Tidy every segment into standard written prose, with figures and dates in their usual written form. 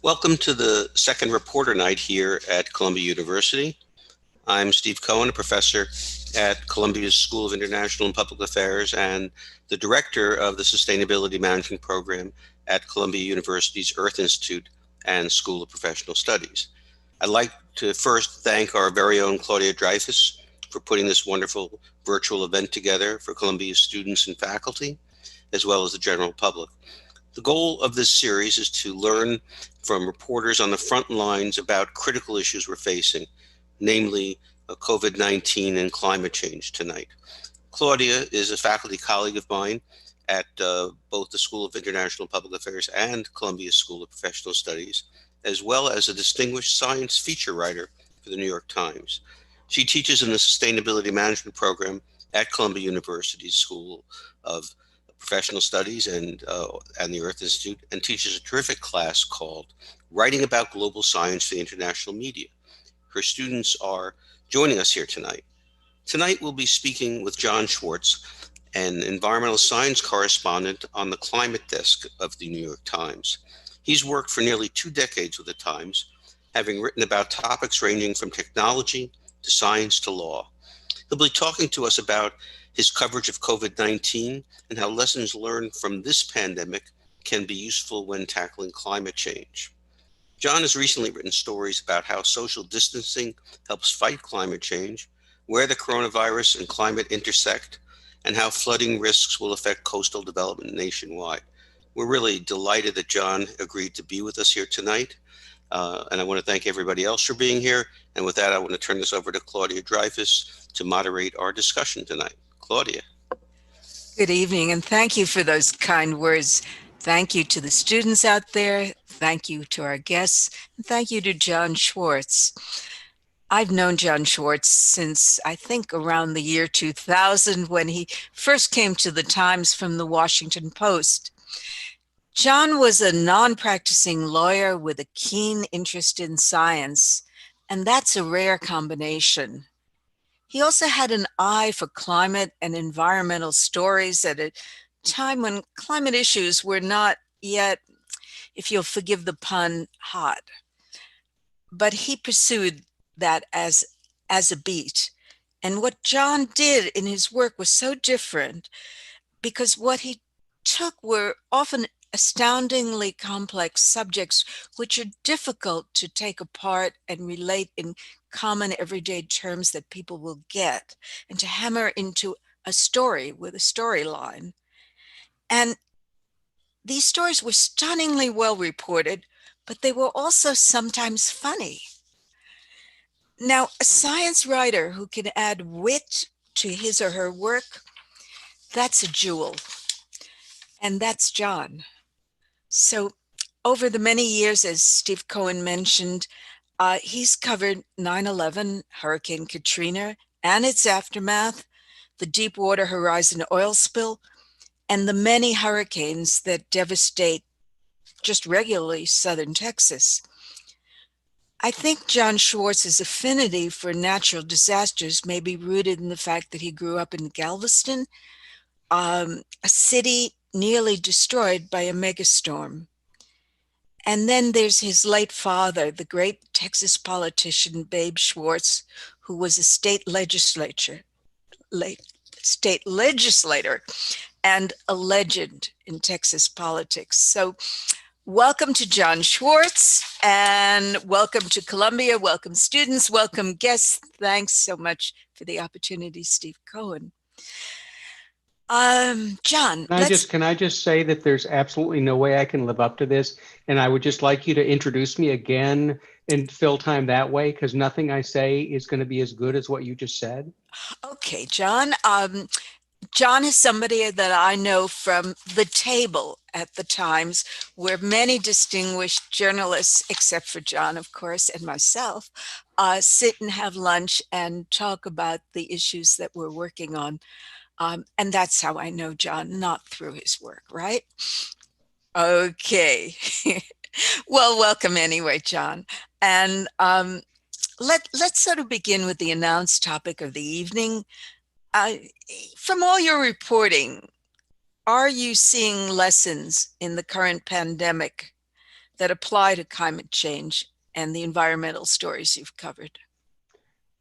Welcome to the second reporter night here at Columbia University. I'm Steve Cohen, a professor at Columbia's School of International and Public Affairs and the director of the Sustainability Management Program at Columbia University's Earth Institute and School of Professional Studies. I'd like to first thank our very own Claudia Dreifus for putting this wonderful virtual event together for Columbia's students and faculty, as well as the general public. The goal of this series is to learn from reporters on the front lines about critical issues we're facing, namely COVID-19 and climate change tonight. Claudia is a faculty colleague of mine at both the School of International Public Affairs and Columbia School of Professional Studies, as well as a distinguished science feature writer for the New York Times. She teaches in the Sustainability Management Program at Columbia University's School of Professional Studies and the Earth Institute, and teaches a terrific class called Writing About Global Science for the International Media. Her students are joining us here tonight. Tonight we'll be speaking with John Schwartz, an environmental science correspondent on the climate desk of the New York Times. He's worked for nearly 2 decades with the Times, having written about topics ranging from technology to science to law. He'll be talking to us about his coverage of COVID-19 and how lessons learned from this pandemic can be useful when tackling climate change. John has recently written stories about how social distancing helps fight climate change, where the coronavirus and climate intersect, and how flooding risks will affect coastal development nationwide. We're really delighted that John agreed to be with us here tonight. And I want to thank everybody else for being here. And with that, I want to turn this over to Claudia Dreifus to moderate our discussion tonight. Claudia. Good evening, and thank you for those kind words. Thank you to the students out there. Thank you to our guests. And thank you to John Schwartz. I've known John Schwartz since, I think, around the year 2000, when he first came to the Times from the Washington Post. John was a non-practicing lawyer with a keen interest in science, and that's a rare combination. He also had an eye for climate and environmental stories at a time when climate issues were not yet, if you'll forgive the pun, hot. But he pursued that as a beat. And what John did in his work was so different because what he took were often astoundingly complex subjects which are difficult to take apart and relate in common everyday terms that people will get, and to hammer into a story with a storyline. And these stories were stunningly well reported, but they were also sometimes funny. Now, a science writer who can add wit to his or her work, that's a jewel. And that's John. So over the many years, as Steve Cohen mentioned, he's covered 9/11, Hurricane Katrina and its aftermath, the Deepwater Horizon oil spill, and the many hurricanes that devastate just regularly southern Texas. I think John Schwartz's affinity for natural disasters may be rooted in the fact that he grew up in Galveston, a city nearly destroyed by a megastorm. And then there's his late father, the great Texas politician, Babe Schwartz, who was a state legislator and a legend in Texas politics. So welcome to John Schwartz, and welcome to Columbia. Welcome students, welcome guests. Thanks so much for the opportunity, Steve Cohen. John, can I just say that there's absolutely no way I can live up to this, and I would just like you to introduce me again and fill time that way, because nothing I say is going to be as good as what you just said. Okay, John. John is somebody that I know from the table at the Times, where many distinguished journalists, except for John, of course, and myself, sit and have lunch and talk about the issues that we're working on. And that's how I know John, not through his work, right? Okay. Well, welcome anyway, John. And let's sort of begin with the announced topic of the evening. From all your reporting, are you seeing lessons in the current pandemic that apply to climate change and the environmental stories you've covered?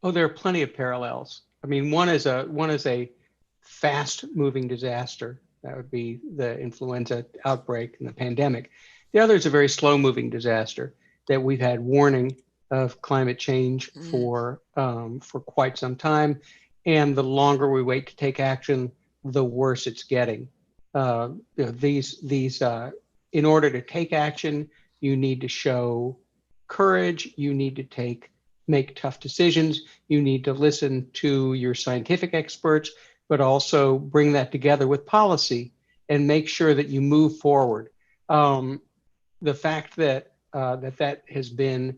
Oh, there are plenty of parallels. I mean, one is a fast-moving disaster. That would be the influenza outbreak and the pandemic. The other is a very slow-moving disaster that we've had warning of climate change for quite some time, and the longer we wait to take action, the worse it's getting. In order to take action, you need to show courage. You need to make tough decisions. You need to listen to your scientific experts, but also bring that together with policy and make sure that you move forward. The fact that that has been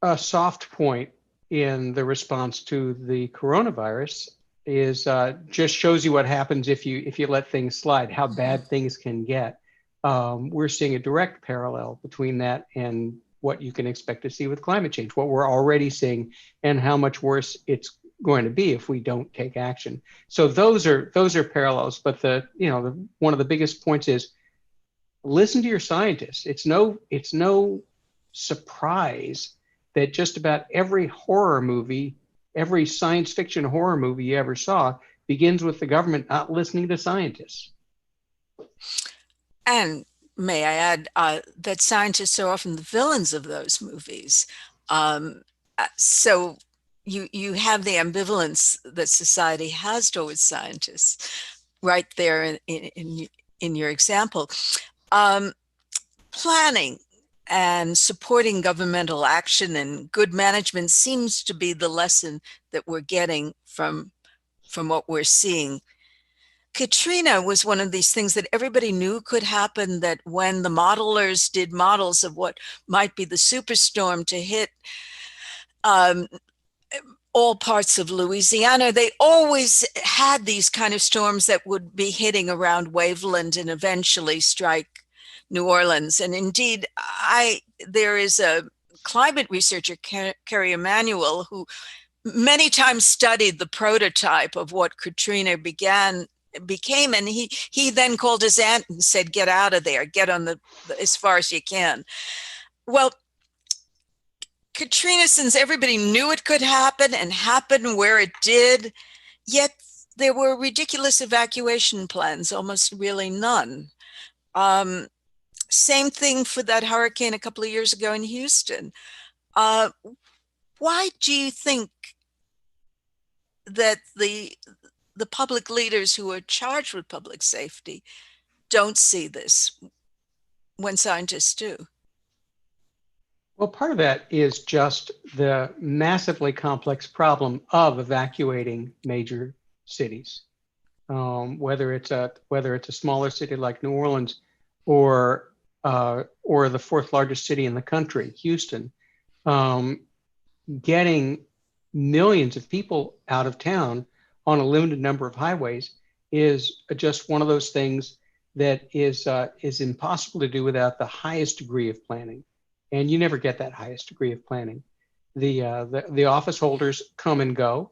a soft point in the response to the coronavirus is just shows you what happens if you let things slide, how bad things can get. We're seeing a direct parallel between that and what you can expect to see with climate change, what we're already seeing, and how much worse it's going to be if we don't take action. So those are parallels. But one of the biggest points is listen to your scientists. It's no surprise that just about every horror movie, every science fiction horror movie you ever saw begins with the government not listening to scientists. And may I add that scientists are often the villains of those movies. So you have the ambivalence that society has towards scientists right there in your example. Planning and supporting governmental action and good management seems to be the lesson that we're getting from what we're seeing. Katrina was one of these things that everybody knew could happen, that when the modelers did models of what might be the superstorm to hit all parts of Louisiana, they always had these kind of storms that would be hitting around Waveland and eventually strike New Orleans. And indeed, there is a climate researcher, Kerry Emanuel, who many times studied the prototype of what Katrina became, and he then called his aunt and said, "Get out of there, get on as far as you can." Well, Katrina, since everybody knew it could happen and happen where it did, yet there were ridiculous evacuation plans, almost really none. Same thing for that hurricane a couple of years ago in Houston. Why do you think that the public leaders who are charged with public safety don't see this when scientists do? Well, part of that is just the massively complex problem of evacuating major cities, whether it's a smaller city like New Orleans or the fourth largest city in the country, Houston. Getting millions of people out of town on a limited number of highways is just one of those things that is impossible to do without the highest degree of planning. And you never get that highest degree of planning. The office holders come and go.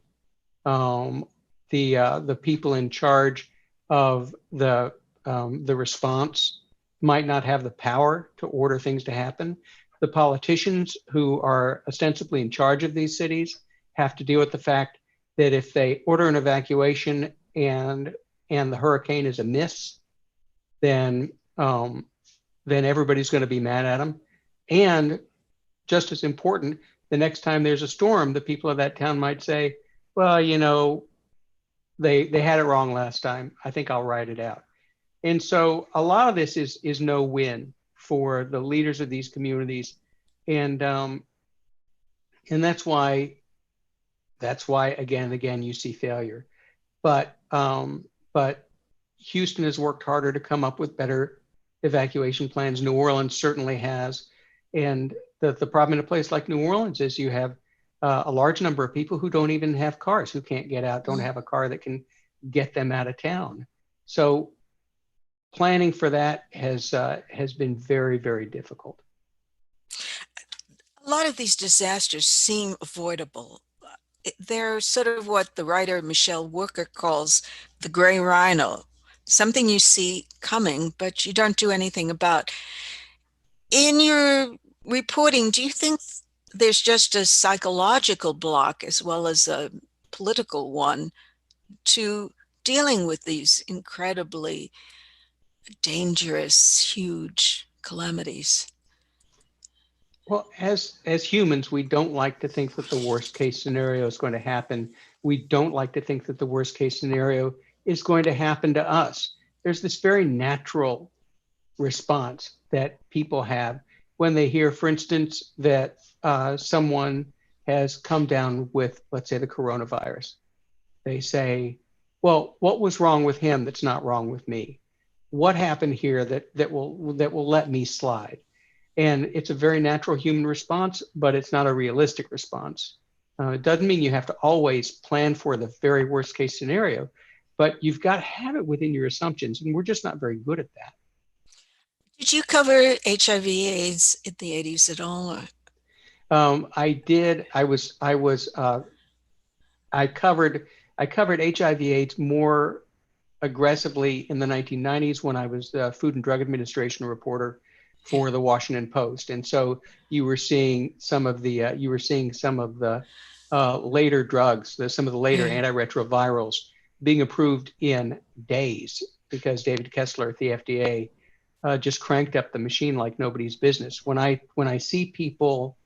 The people in charge of the response might not have the power to order things to happen. The politicians who are ostensibly in charge of these cities have to deal with the fact that if they order an evacuation and the hurricane is a miss, then everybody's going to be mad at them. And just as important, the next time there's a storm, the people of that town might say, well, they had it wrong last time. I think I'll write it out. And so a lot of this is no win for the leaders of these communities. And that's why again and again you see failure. But Houston has worked harder to come up with better evacuation plans. New Orleans certainly has. And the problem in a place like New Orleans is you have a large number of people who don't even have cars, who can't get out, don't have a car that can get them out of town. So planning for that has been very, very difficult. A lot of these disasters seem avoidable. They're sort of what the writer Michelle Worker calls the gray rhino. something you see coming, but you don't do anything about. In your reporting, do you think there's just a psychological block as well as a political one to dealing with these incredibly dangerous, huge calamities? Well, as humans, we don't like to think that the worst case scenario is going to happen. We don't like to think that the worst case scenario is going to happen to us. There's this very natural response that people have when they hear, for instance, that someone has come down with, let's say, the coronavirus. They say, well, what was wrong with him that's not wrong with me? What happened here that will let me slide? And it's a very natural human response, but it's not a realistic response. It doesn't mean you have to always plan for the very worst case scenario, but you've got to have it within your assumptions, and we're just not very good at that. Did you cover HIV/AIDS in the 80s at all? I did. I covered HIV/AIDS more aggressively in the 1990s when I was the Food and Drug Administration reporter for the Washington Post, and so you were seeing some of the later drugs, some of the later antiretrovirals being approved in days because David Kessler at the FDA just cranked up the machine like nobody's business. When I see people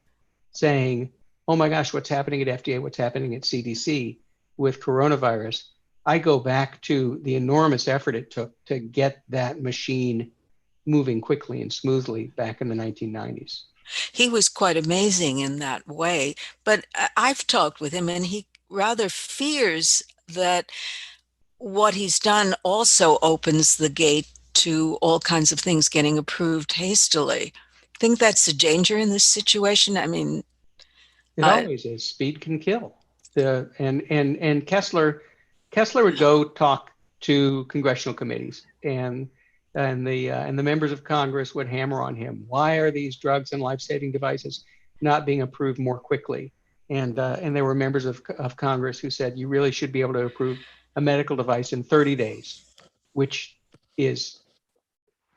saying, "Oh my gosh, what's happening at FDA? What's happening at CDC with coronavirus?" I go back to the enormous effort it took to get that machine moving quickly and smoothly back in the 1990s. He was quite amazing in that way, but I've talked with him and he rather fears that what he's done also opens the gate to all kinds of things getting approved hastily. Think that's a danger in this situation? I mean, it always is. Speed can kill. And Kessler would go talk to congressional committees, and the members of Congress would hammer on him. Why are these drugs and life-saving devices not being approved more quickly? And there were members of Congress who said, you really should be able to approve a medical device in 30 days, which is,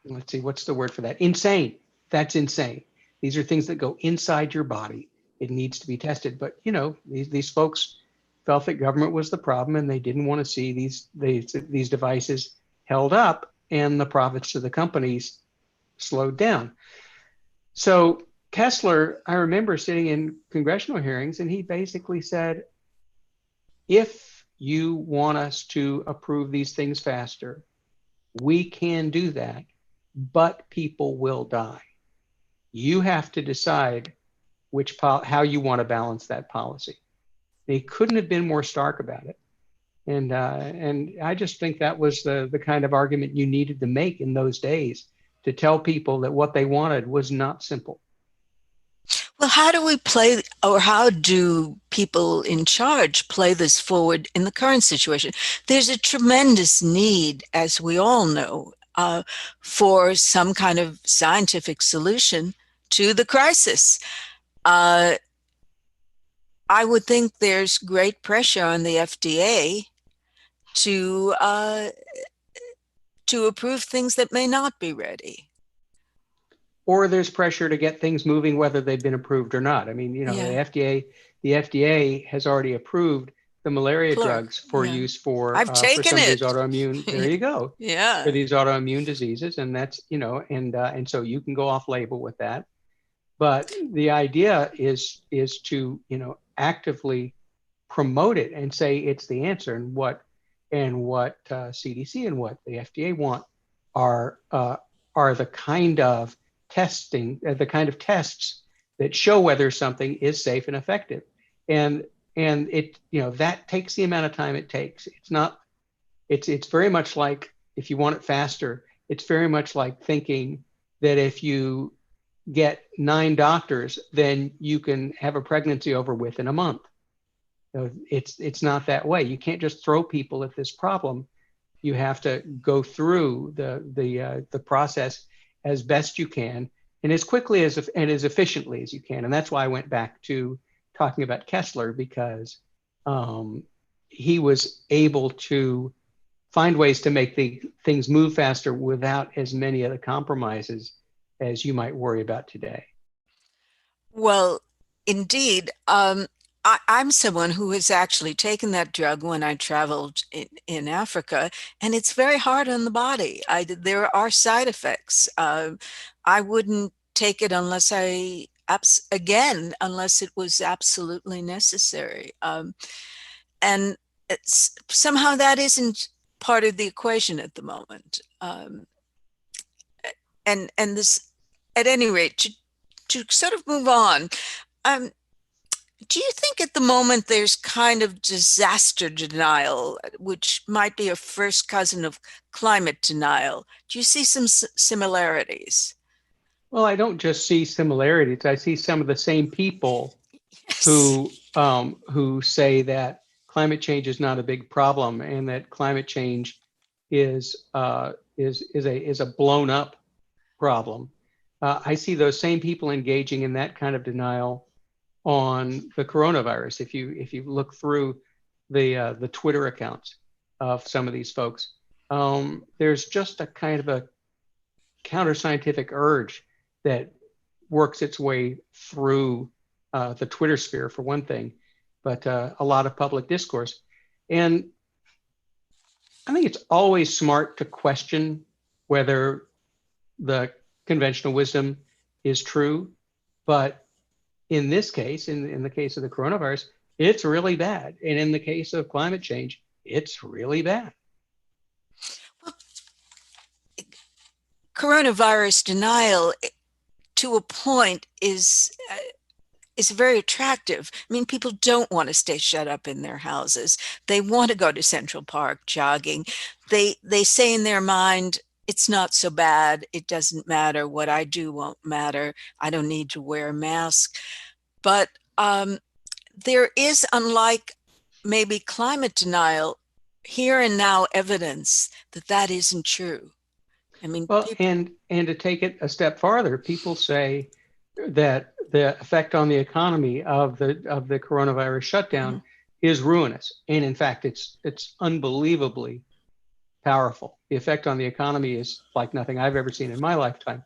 let's see, what's the word for that? Insane. That's insane. These are things that go inside your body. It needs to be tested. But, these folks felt that government was the problem and they didn't want to see these devices held up and the profits to the companies slowed down. So Kessler, I remember sitting in congressional hearings, and he basically said, if you want us to approve these things faster, we can do that, but people will die. You have to decide how you want to balance that policy. They couldn't have been more stark about it. And I just think that was the kind of argument you needed to make in those days, to tell people that what they wanted was not simple. Well, how do people in charge play this forward in the current situation? There's a tremendous need, as we all know, for some kind of scientific solution to the crisis. I would think there's great pressure on the FDA to approve things that may not be ready. Or there's pressure to get things moving whether they've been approved or not. I mean, the FDA has already approved the malaria drugs for use for I've taken some of it. these autoimmune. There you go. Yeah. For these autoimmune diseases, and that's and so you can go off label with that. But the idea is to actively promote it and say it's the answer, and what CDC and what the FDA want are the kind of testing, the kind of tests that show whether something is safe and effective, and it that takes the amount of time it takes. It's very much like, if you want it faster, it's very much like thinking that if you get 9 doctors, then you can have a pregnancy over with in a month. It's not that way. You can't just throw people at this problem. You have to go through the process as best you can, and as quickly and as efficiently as you can. And that's why I went back to talking about Kessler, because he was able to find ways to make the things move faster without as many of the compromises as you might worry about today. Well, indeed. I'm someone who has actually taken that drug when I traveled in Africa, and it's very hard on the body. There are side effects. I wouldn't take it unless unless it was absolutely necessary. And somehow that isn't part of the equation at the moment. And this, at any rate, to sort of move on, do you think at the moment there's kind of disaster denial, which might be a first cousin of climate denial? Do you see some similarities? Well, I don't just see similarities. I see some of the same people Yes. who say that climate change is not a big problem and that climate change is a blown up problem. I see those same people engaging in that kind of denial on the coronavirus. If you look through the Twitter accounts of some of these folks, there's just a kind of a counter-scientific urge that works its way through the Twitter sphere, for one thing, but a lot of public discourse. And I think it's always smart to question whether the conventional wisdom is true, but in this case, in the case of the coronavirus, it's really bad. And in the case of climate change, it's really bad. Well, coronavirus denial, to a point, is very attractive. I mean, people don't want to stay shut up in their houses. They want to go to Central Park jogging. They say in their mind, it's not so bad. It doesn't matter. What I do won't matter. I don't need to wear a mask. But there is, unlike maybe climate denial, here and now evidence that that isn't true. I mean, well, and to take it a step farther, people say that the effect on the economy of the coronavirus shutdown is ruinous, and in fact, it's unbelievably powerful. The effect on the economy is like nothing I've ever seen in my lifetime.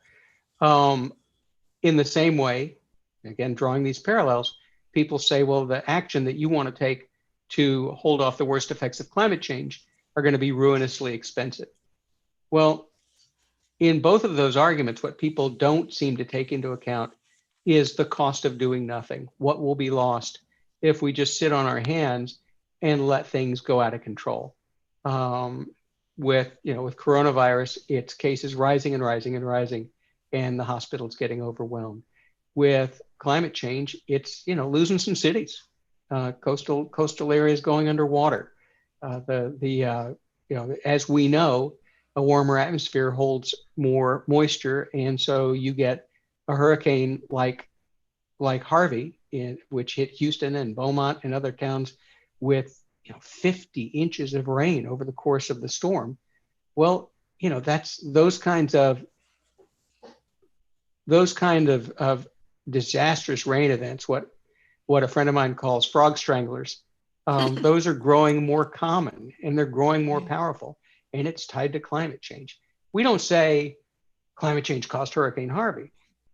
In the same way, again, drawing these parallels, people say, well, the action that you want to take to hold off the worst effects of climate change are going to be ruinously expensive. Well, in both of those arguments, what people don't seem to take into account is the cost of doing nothing. What will be lost if we just sit on our hands and let things go out of control? With coronavirus, its cases rising and rising and rising, and the hospitals getting overwhelmed. With climate change, it's losing some cities, coastal areas going underwater. As we know, a warmer atmosphere holds more moisture, and so you get a hurricane like Harvey, which hit Houston and Beaumont and other towns with 50 inches of rain over the course of the storm. Well, that's those kind of disastrous rain events, what a friend of mine calls frog stranglers. Those are growing more common and they're growing more powerful, and it's tied to climate change. We don't say climate change caused Hurricane Harvey,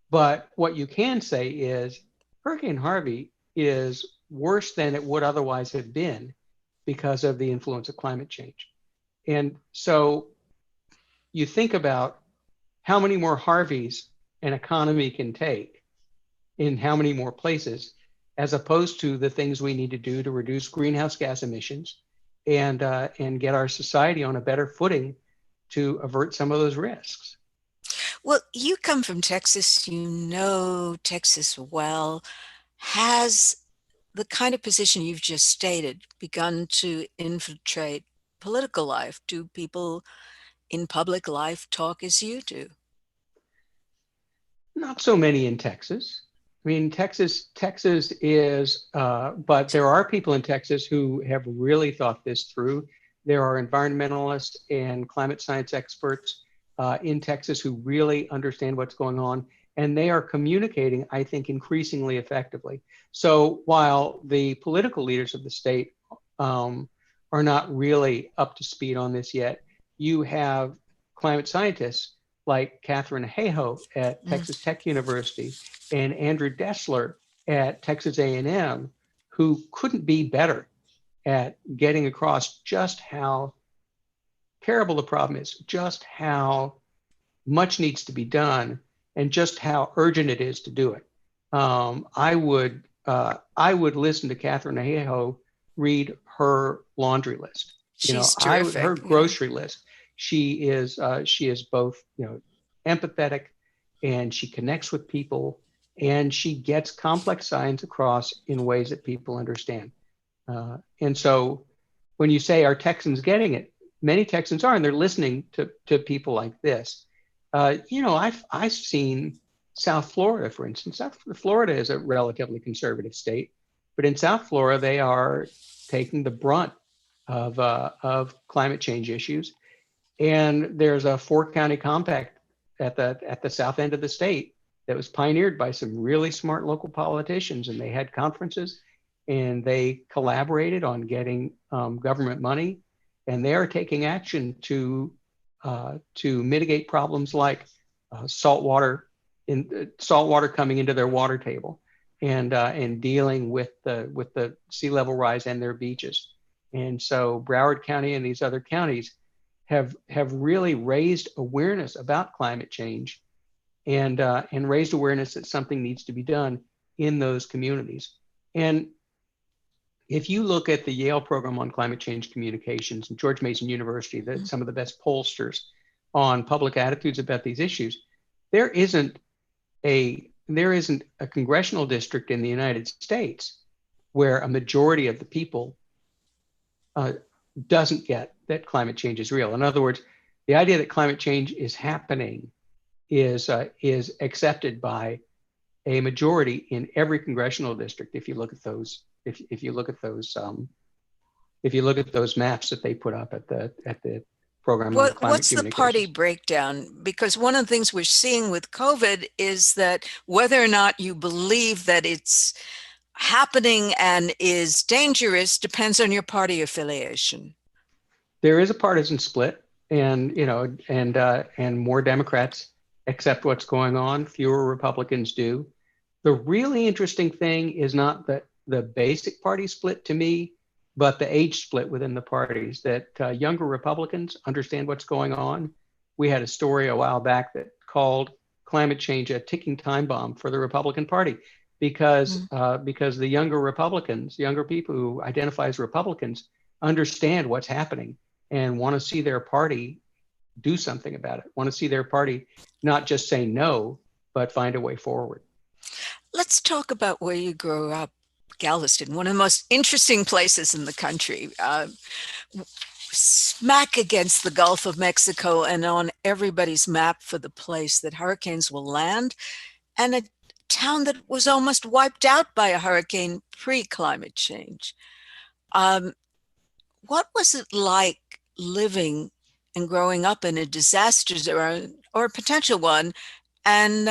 but what you can say is Hurricane Harvey is worse than it would otherwise have been because of the influence of climate change. And so you think about how many more Harveys an economy can take in how many more places, as opposed to the things we need to do to reduce greenhouse gas emissions and get our society on a better footing to avert some of those risks. Well, you come from Texas, you know Texas well. Has the kind of position you've just stated begun to infiltrate political life? Do people in public life talk as you do? Not so many in Texas. I mean, Texas is, but there are people in Texas who have really thought this through. There are environmentalists and climate science experts in Texas who really understand what's going on, and they are communicating, I think, increasingly effectively. So while the political leaders of the state are not really up to speed on this yet. You have climate scientists like Catherine Hayhoe at Texas Tech University and Andrew Dessler at Texas A&M, who couldn't be better at getting across just how terrible the problem is, just how much needs to be done, and just how urgent it is to do it. I would listen to Catherine Hayhoe read her laundry list. She's terrific. Her grocery list. She is both empathetic, and she connects with people, and she gets complex science across in ways that people understand. And so when you say, are Texans getting it? Many Texans are, and they're listening to people like this. I've seen South Florida, for instance. South Florida is a relatively conservative state, but in South Florida, they are taking the brunt of climate change issues. And there's a 4-county compact at the south end of the state that was pioneered by some really smart local politicians, and they had conferences and they collaborated on getting government money, and they are taking action to mitigate problems like saltwater coming into their water table, and dealing with the sea level rise and their beaches. And so Broward County and these other counties have really raised awareness about climate change, and raised awareness that something needs to be done in those communities. And if you look at the Yale program on climate change communications and George Mason University, some of the best pollsters on public attitudes about these issues, there isn't a congressional district in the United States where a majority of the people doesn't get that climate change is real. In other words, the idea that climate change is happening is accepted by a majority in every congressional district. If you look at those, if you look at those maps that they put up at the program. What's the party breakdown? Because one of the things we're seeing with COVID is that whether or not you believe that it's happening and is dangerous depends on your party affiliation. There is a partisan split, and more Democrats accept what's going on. Fewer Republicans do. The really interesting thing is not the basic party split to me, but the age split within the parties, that younger Republicans understand what's going on. We had a story a while back that called climate change a ticking time bomb for the Republican Party, because the younger people who identify as Republicans understand what's happening and want to see their party do something about it, want to see their party not just say no, but find a way forward. Let's talk about where you grew up. Galveston, one of the most interesting places in the country, smack against the Gulf of Mexico and on everybody's map for the place that hurricanes will land, and a town that was almost wiped out by a hurricane pre-climate change. What was it like living and growing up in a disaster zone or a potential one, and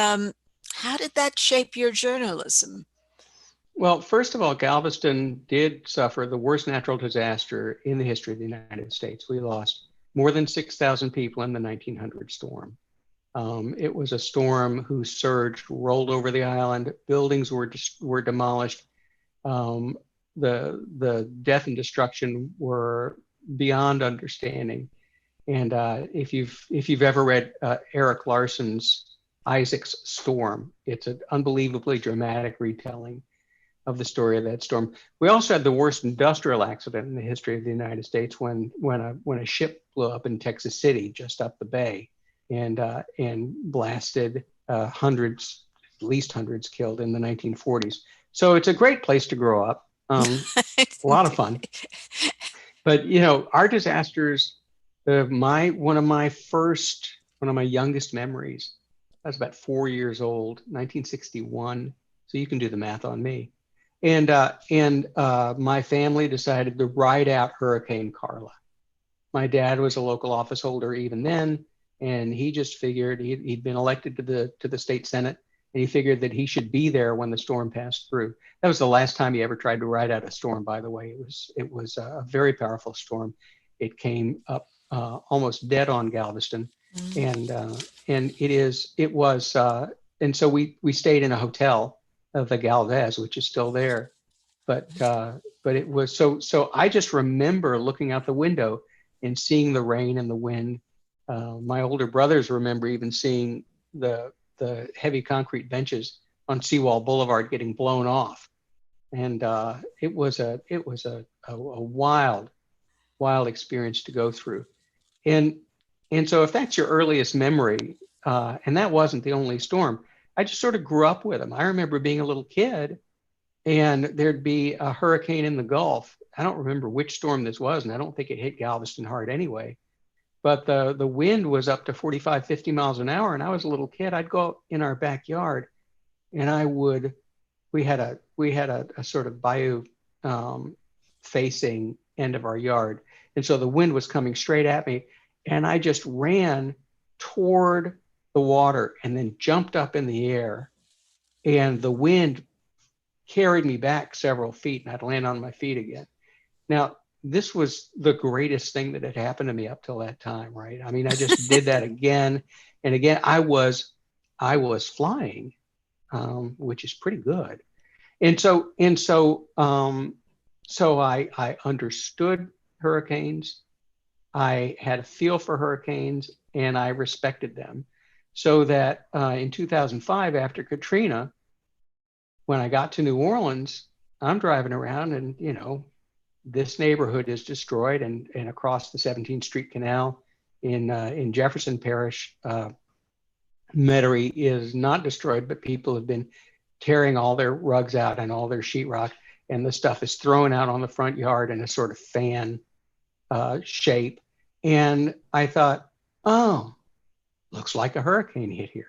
how did that shape your journalism? Well, first of all, Galveston did suffer the worst natural disaster in the history of the United States. We lost more than 6,000 people in the 1900 storm. It was a storm whose surge rolled over the island. Buildings were demolished. The death and destruction were beyond understanding. And if you've ever read Eric Larson's Isaac's Storm, it's an unbelievably dramatic retelling of the story of that storm. We also had the worst industrial accident in the history of the United States when a ship blew up in Texas City, just up the bay, and blasted hundreds, at least hundreds killed in the 1940s. So it's a great place to grow up. A lot of fun. But our disasters. One of my youngest memories. I was about 4 years old, 1961. So you can do the math on me. And my family decided to ride out Hurricane Carla. My dad was a local office holder even then, and he just figured he'd been elected to the state Senate, and he figured that he should be there when the storm passed through. That was the last time he ever tried to ride out a storm, by the way. It was a very powerful storm. It came up almost dead on Galveston, and so we stayed in a hotel, the Galvez, which is still there, but it was so I just remember looking out the window and seeing the rain and the wind. My older brothers remember even seeing the heavy concrete benches on Seawall Boulevard getting blown off, and it was a wild experience to go through. And so if that's your earliest memory, and that wasn't the only storm, I just sort of grew up with them. I remember being a little kid and there'd be a hurricane in the Gulf. I don't remember which storm this was, and I don't think it hit Galveston hard anyway. But the wind was up to 45, 50 miles an hour, and I was a little kid. I'd go in our backyard, and we had a sort of bayou facing end of our yard. And so the wind was coming straight at me, and I just ran toward the water and then jumped up in the air, and the wind carried me back several feet, and I'd land on my feet again. Now, this was the greatest thing that had happened to me up till that time, right? I mean, I just did that again and again. I was flying, which is pretty good. And so I understood hurricanes. I had a feel for hurricanes, and I respected them. So that in 2005, after Katrina, when I got to New Orleans, I'm driving around, and this neighborhood is destroyed, and across the 17th Street Canal in Jefferson Parish, Metairie is not destroyed, but people have been tearing all their rugs out and all their sheetrock, and the stuff is thrown out on the front yard in a sort of fan shape. And I thought, oh, looks like a hurricane hit here.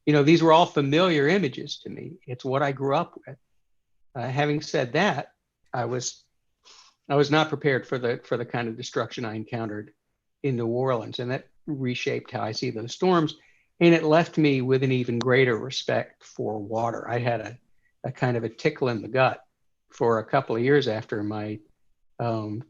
These were all familiar images to me. It's what I grew up with. Having said that, I was not prepared for the kind of destruction I encountered in New Orleans, and that reshaped how I see those storms. And it left me with an even greater respect for water. I had a kind of a tickle in the gut for a couple of years after my 2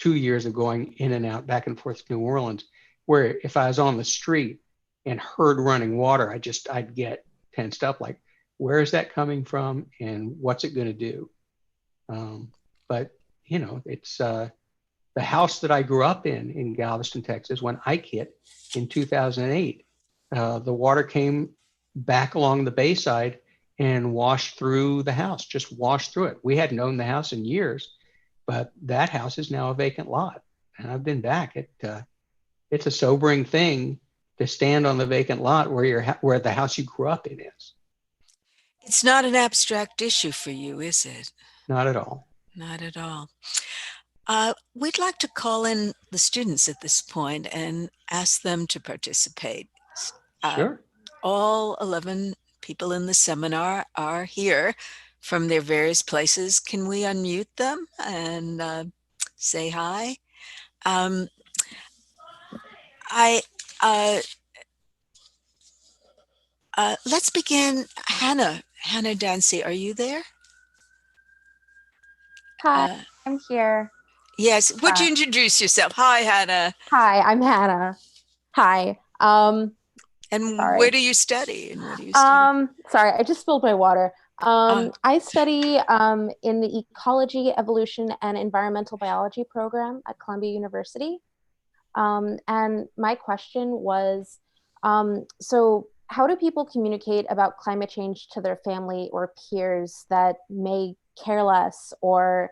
years of going in and out, back and forth to New Orleans, where if I was on the street and heard running water, I'd get tensed up, like, where is that coming from and what's it going to do? But it's the house that I grew up in Galveston, Texas. When Ike hit in 2008, the water came back along the bayside and washed through the house, just washed through it. We hadn't owned the house in years, but that house is now a vacant lot. And I've been back. It's a sobering thing to stand on the vacant lot where the house you grew up in is. It's not an abstract issue for you, is it? Not at all. Not at all. We'd like to call in the students at this point and ask them to participate. Sure. All 11 people in the seminar are here from their various places. Can we unmute them and say hi? Let's begin. Hannah Dancey, are you there? Hi, I'm here. Yes. Would you introduce yourself? Hi, Hannah. Hi, I'm Hannah. Hi. And sorry. Where do you study? And what do you study? Sorry, I just spilled my water. I study in the Ecology, Evolution, and Environmental Biology program at Columbia University. And my question was, so how do people communicate about climate change to their family or peers that may care less or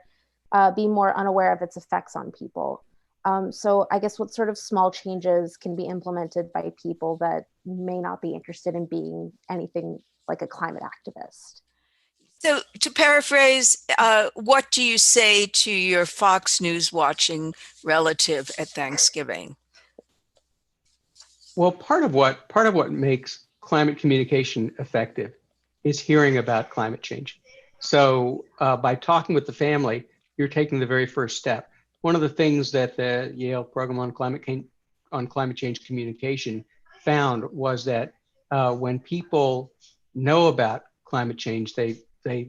be more unaware of its effects on people? So I guess what sort of small changes can be implemented by people that may not be interested in being anything like a climate activist? So to paraphrase, what do you say to your Fox News watching relative at Thanksgiving? Well, part of what makes climate communication effective is hearing about climate change. So by talking with the family, you're taking the very first step. One of the things that the Yale program on climate change communication found was that when people know about climate change, they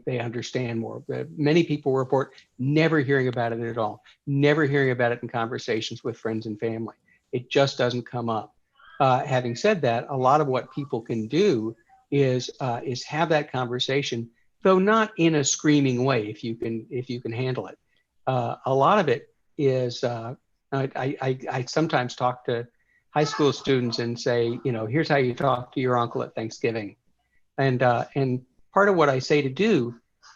understand more. Many people report never hearing about it at all, never hearing about it in conversations with friends and family. It just doesn't come up. Having said that, a lot of what people can do is have that conversation, though not in a screaming way, if you can handle it. A lot of it is I sometimes talk to high school students and say, here's how you talk to your uncle at Thanksgiving, and part of what I say to do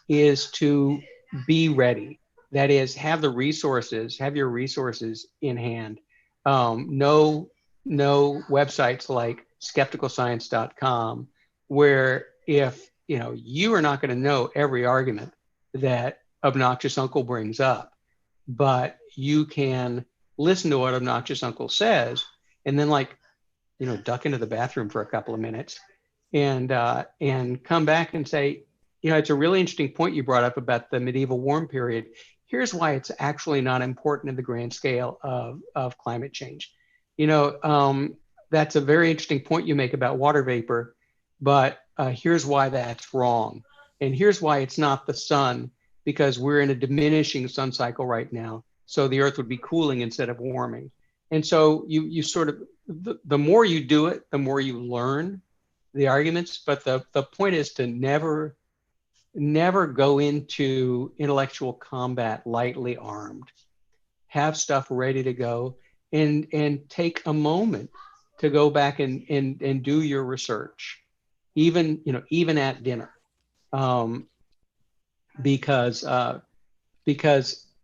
is to be ready. That is, have your resources in hand. Know websites like skepticalscience.com, where if you are not going to know every argument that obnoxious uncle brings up, but you can listen to what obnoxious uncle says, and then duck into the bathroom for a couple of minutes and come back and say, it's a really interesting point you brought up about the medieval warm period. Here's why it's actually not important in the grand scale of climate change. That's a very interesting point you make about water vapor, but here's why that's wrong. And here's why it's not the sun, because we're in a diminishing sun cycle right now. So the earth would be cooling instead of warming. And so you sort of, the more you do it, the more you learn the arguments. But the point is to never go into intellectual combat lightly armed. Have stuff ready to go, and take a moment to go back and do your research, even at dinner, because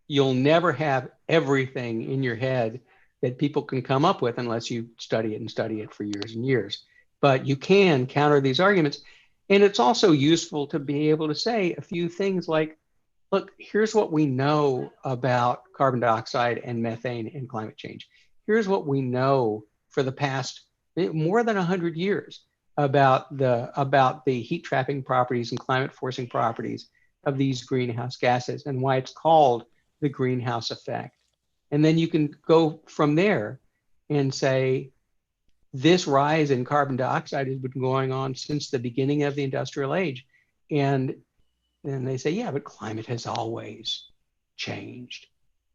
you'll never have everything in your head that people can come up with unless you study it for years and years. But you can counter these arguments. And it's also useful to be able to say a few things like, look, here's what we know about carbon dioxide and methane and climate change. Here's what we know for the past more than 100 years about the heat trapping properties and climate forcing properties of these greenhouse gases and why it's called the greenhouse effect. And then you can go from there and say, this rise in carbon dioxide has been going on since the beginning of the industrial age. And then they say, yeah, but climate has always changed.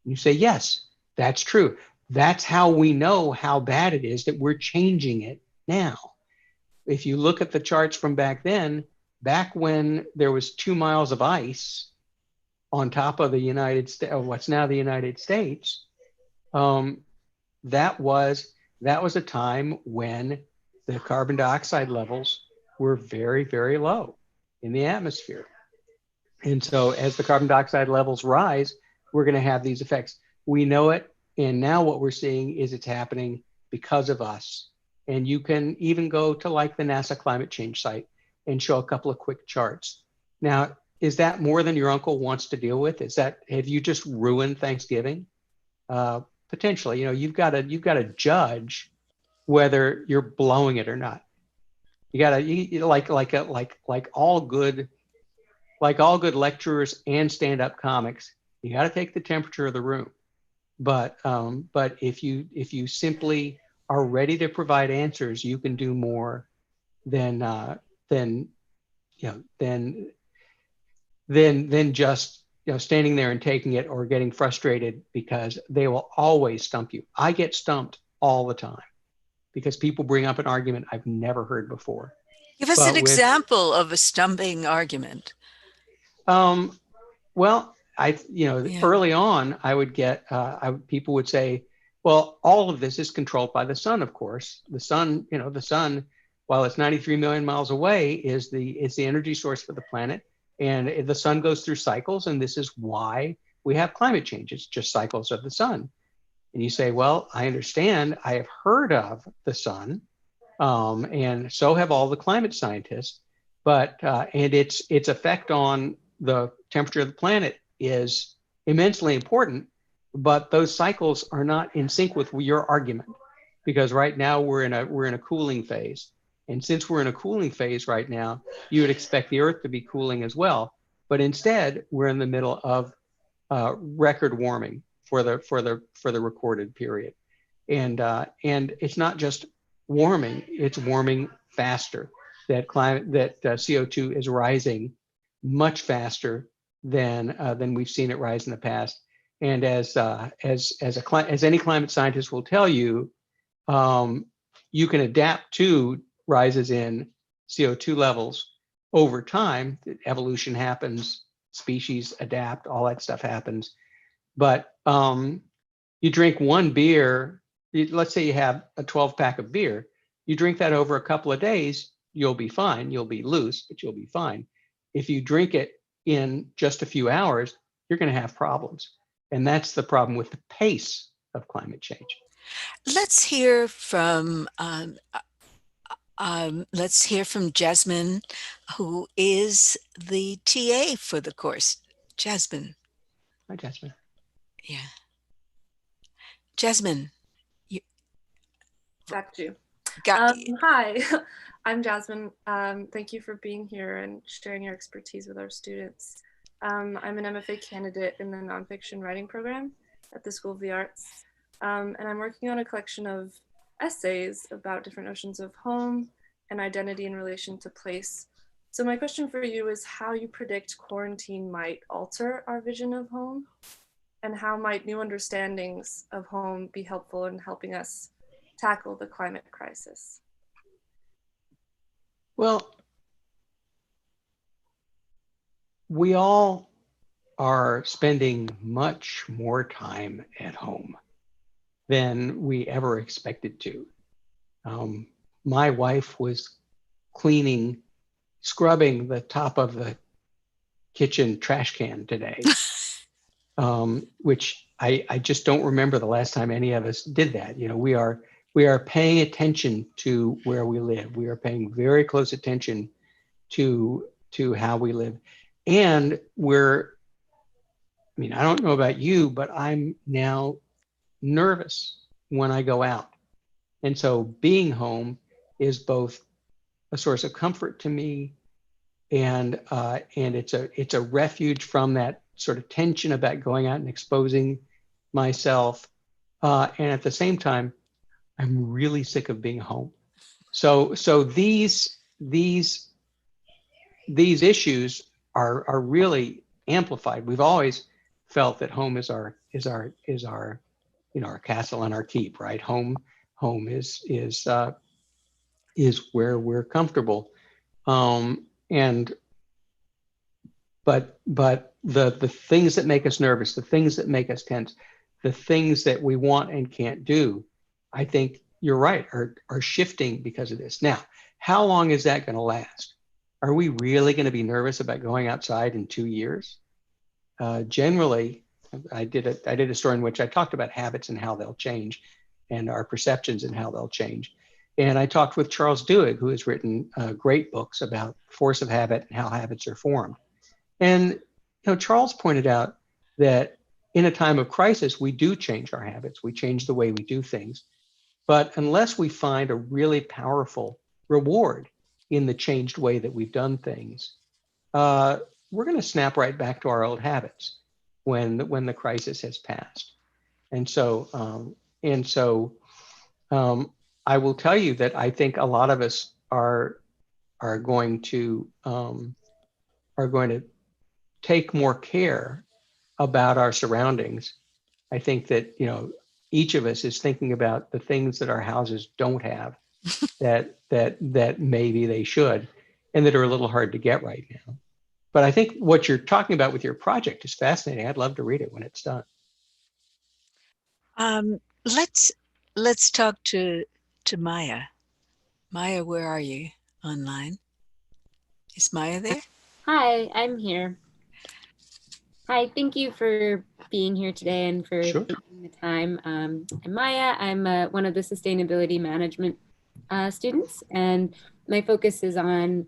And you say, yes, that's true. That's how we know how bad it is that we're changing it now. If you look at the charts from back then, back when there was 2 miles of ice on top of the United States, what's now the United States, that was a time when the carbon dioxide levels were very, very low in the atmosphere. And so as the carbon dioxide levels rise, we're going to have these effects. We know it. And now what we're seeing is it's happening because of us. And you can even go to like the NASA climate change site and show a couple of quick charts. Now, is that more than your uncle wants to deal with? Have you just ruined Thanksgiving? Potentially, you've got to judge whether you're blowing it or not. You got to like all good lecturers and stand-up comics. You got to take the temperature of the room. But if you simply are ready to provide answers, you can do more than just standing there and taking it or getting frustrated, because they will always stump you. I get stumped all the time because people bring up an argument I've never heard before. Give us an example of a stumping argument. Well, early on, I would get, people would say, well, all of this is controlled by the sun, of course. The sun, while it's 93 million miles away, is the energy source for the planet. And the sun goes through cycles, and this is why we have climate change. It's just cycles of the sun. And you say, well, I understand. I have heard of the sun, and so have all the climate scientists. But and its effect on the temperature of the planet is immensely important. But those cycles are not in sync with your argument, because right now we're in a cooling phase. And since we're in a cooling phase right now, you would expect the Earth to be cooling as well. But instead, we're in the middle of record warming for the recorded period, and it's not just warming; it's warming faster. that CO2 is rising much faster than we've seen it rise in the past. And as any climate scientist will tell you, you can adapt to rises in CO2 levels over time. Evolution happens, species adapt, all that stuff happens. But you drink one beer, let's say you have a 12-pack of beer, you drink that over a couple of days, you'll be fine. You'll be loose, but you'll be fine. If you drink it in just a few hours, you're going to have problems. And that's the problem with the pace of climate change. Let's hear from Jasmine, who is the TA for the course. Jasmine. Hi, Jasmine. Yeah. Jasmine. Got you. Got Hi, I'm Jasmine. Thank you for being here and sharing your expertise with our students. I'm an MFA candidate in the nonfiction writing program at the School of the Arts. And I'm working on a collection of essays about different notions of home and identity in relation to place. So my question for you is how you predict quarantine might alter our vision of home, and how might new understandings of home be helpful in helping us tackle the climate crisis? Well, we all are spending much more time at home than we ever expected to. My wife was scrubbing the top of the kitchen trash can today, which I just don't remember the last time any of us did that. You know, we are paying attention to where we live. We are paying very close attention to how we live. And I don't know about you, but I'm now nervous when I go out. And so being home is both a source of comfort to me, and it's a refuge from that sort of tension about going out and exposing myself. And at the same time, I'm really sick of being home. So these issues are really amplified. We've always felt that home is our our castle and our keep, right? Home is where we're comfortable. But the things that make us nervous, the things that make us tense, the things that we want and can't do, I think you're right, are shifting because of this. Now, how long is that going to last? Are we really going to be nervous about going outside in 2 years? Generally, I did a story in which I talked about habits and how they'll change, and our perceptions and how they'll change. And I talked with Charles Duhigg, who has written great books about force of habit and how habits are formed. And Charles pointed out that in a time of crisis, we do change our habits. We change the way we do things. But unless we find a really powerful reward in the changed way that we've done things, we're going to snap right back to our old habits when the crisis has passed. And so I will tell you that I think a lot of us are going to take more care about our surroundings. I think that each of us is thinking about the things that our houses don't have that maybe they should, and that are a little hard to get right now. But I think what you're talking about with your project is fascinating. I'd love to read it when it's done. Let's talk to Maya. Maya, where are you online? Is Maya there? Hi, I'm here. Hi, thank you for being here today and for Sure. taking the time. I'm Maya. I'm one of the sustainability management students, and my focus is on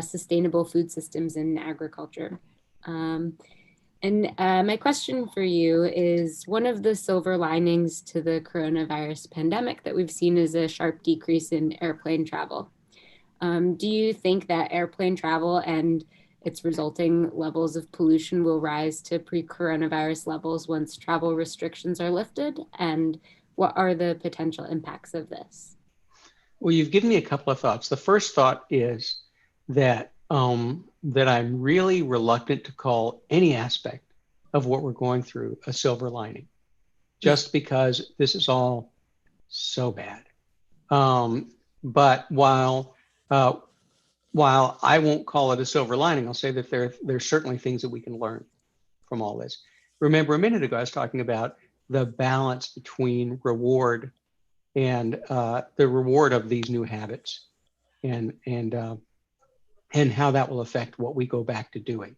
sustainable food systems in agriculture. My question for you is, one of the silver linings to the coronavirus pandemic that we've seen is a sharp decrease in airplane travel. Do you think that airplane travel and its resulting levels of pollution will rise to pre-coronavirus levels once travel restrictions are lifted? And what are the potential impacts of this? Well, you've given me a couple of thoughts. The first thought is that that I'm really reluctant to call any aspect of what we're going through a silver lining, just because this is all so bad. But while I won't call it a silver lining, I'll say that there's certainly things that we can learn from all this. Remember, a minute ago I was talking about the balance between reward and the reward of these new habits, and how that will affect what we go back to doing.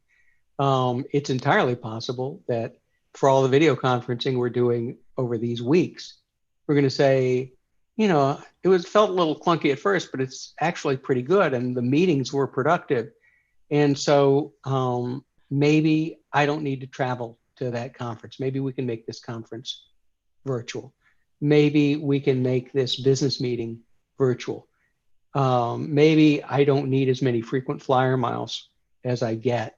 It's entirely possible that for all the video conferencing we're doing over these weeks, we're going to say, it felt a little clunky at first, but it's actually pretty good, and the meetings were productive. And so maybe I don't need to travel to that conference. Maybe we can make this conference virtual. Maybe we can make this business meeting virtual. Maybe I don't need as many frequent flyer miles as I get.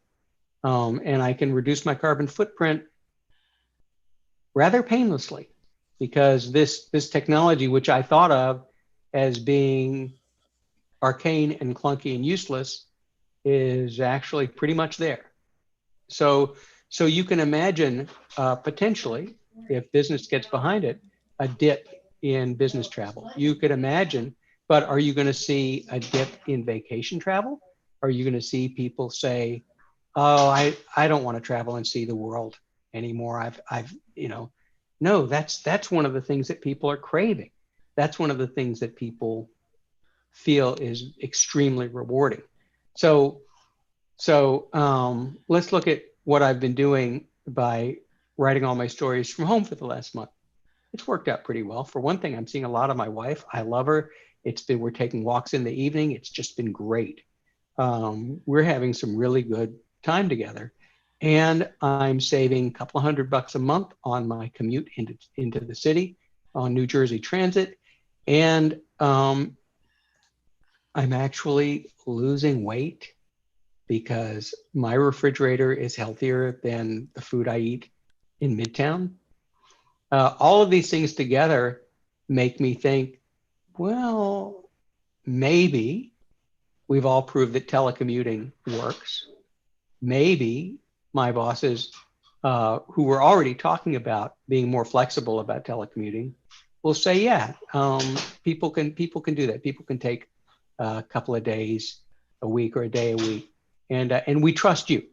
And I can reduce my carbon footprint rather painlessly, because this technology, which I thought of as being arcane and clunky and useless, is actually pretty much there. So you can imagine potentially, if business gets behind it, a dip in business travel. You could imagine, but are you going to see a dip in vacation travel? Are you going to see people say, oh, I don't want to travel and see the world anymore. No, that's one of the things that people are craving. That's one of the things that people feel is extremely rewarding. So let's look at what I've been doing by writing all my stories from home for the last month. It's worked out pretty well. For one thing, I'm seeing a lot of my wife. I love her. We're taking walks in the evening. It's just been great. We're having some really good time together, and I'm saving a couple $100 a month on my commute into the city on New Jersey Transit, and I'm actually losing weight because my refrigerator is healthier than the food I eat in Midtown. All of these things together make me think, well, maybe we've all proved that telecommuting works. Maybe my bosses, who were already talking about being more flexible about telecommuting, will say, yeah, people can do that. People can take a couple of days a week or a day a week, and we trust you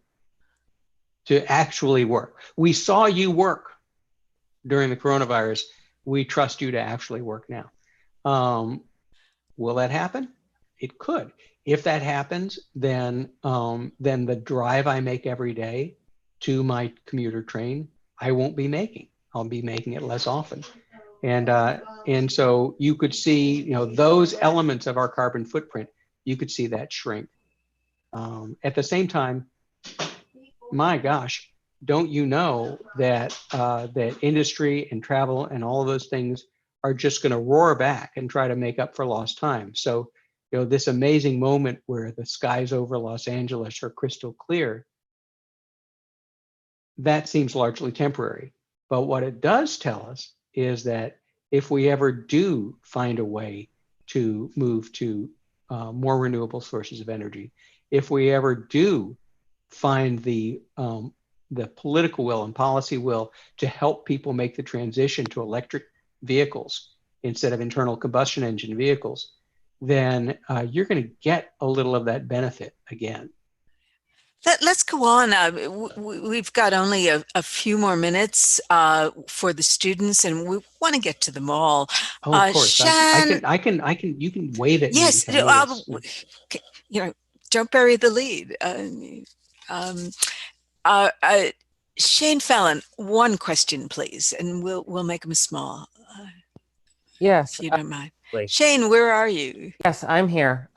to actually work. We saw you work during the coronavirus. We trust you to actually work now. Will that happen? It could. If that happens, then the drive I make every day to my commuter train, I won't be making. I'll be making it less often. And so you could see, those elements of our carbon footprint, you could see that shrink. At the same time, my gosh, don't you know that that industry and travel and all of those things are just going to roar back and try to make up for lost time. So, this amazing moment where the skies over Los Angeles are crystal clear, that seems largely temporary. But what it does tell us is that if we ever do find a way to move to more renewable sources of energy, if we ever do find the political will and policy will to help people make the transition to electric vehicles instead of internal combustion engine vehicles, then you're going to get a little of that benefit again. Let's go on. We've got only a few more minutes for the students, and we want to get to them all. Oh, of course. Shan, You can wave at me. yes, don't bury the lead. Shane Fallon, one question, please, and we'll make them small. Yes, if you don't mind. absolutely. Shane, where are you? Yes, I'm here.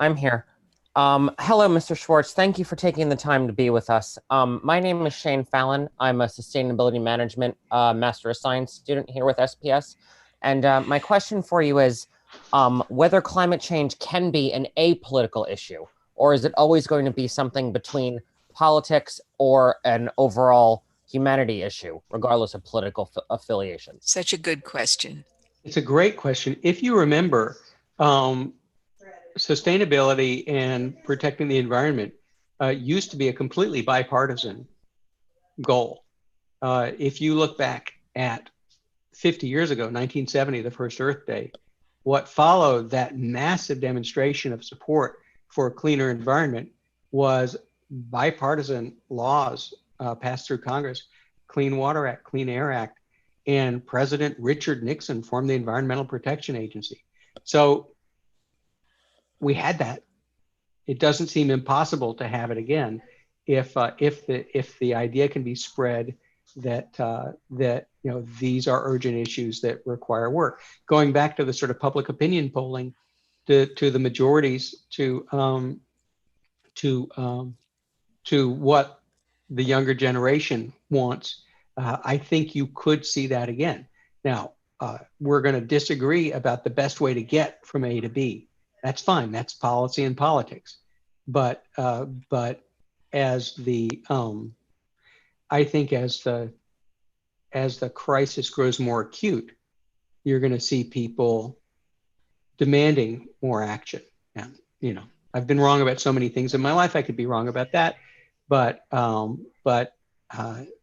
Hello, Mr. Schwartz. Thank you for taking the time to be with us. My name is Shane Fallon. I'm a Sustainability Management Master of Science student here with SPS. And my question for you is whether climate change can be an apolitical issue, or is it always going to be something between politics or an overall humanity issue, regardless of political affiliation? Such a good question. It's a great question. If you remember, sustainability and protecting the environment used to be a completely bipartisan goal. If you look back at 50 years ago, 1970, the first Earth Day, what followed that massive demonstration of support for a cleaner environment was bipartisan laws passed through Congress, Clean Water Act, Clean Air Act, and President Richard Nixon formed the Environmental Protection Agency. So we had that. It doesn't seem impossible to have it again if the idea can be spread that these are urgent issues that require work. Going back to the sort of public opinion polling, to the majorities, to what the younger generation wants, I think you could see that again. Now, we're going to disagree about the best way to get from A to B. That's fine. That's policy and politics. But as the I think as the crisis grows more acute, you're going to see people demanding more action. And I've been wrong about so many things in my life. I could be wrong about that, but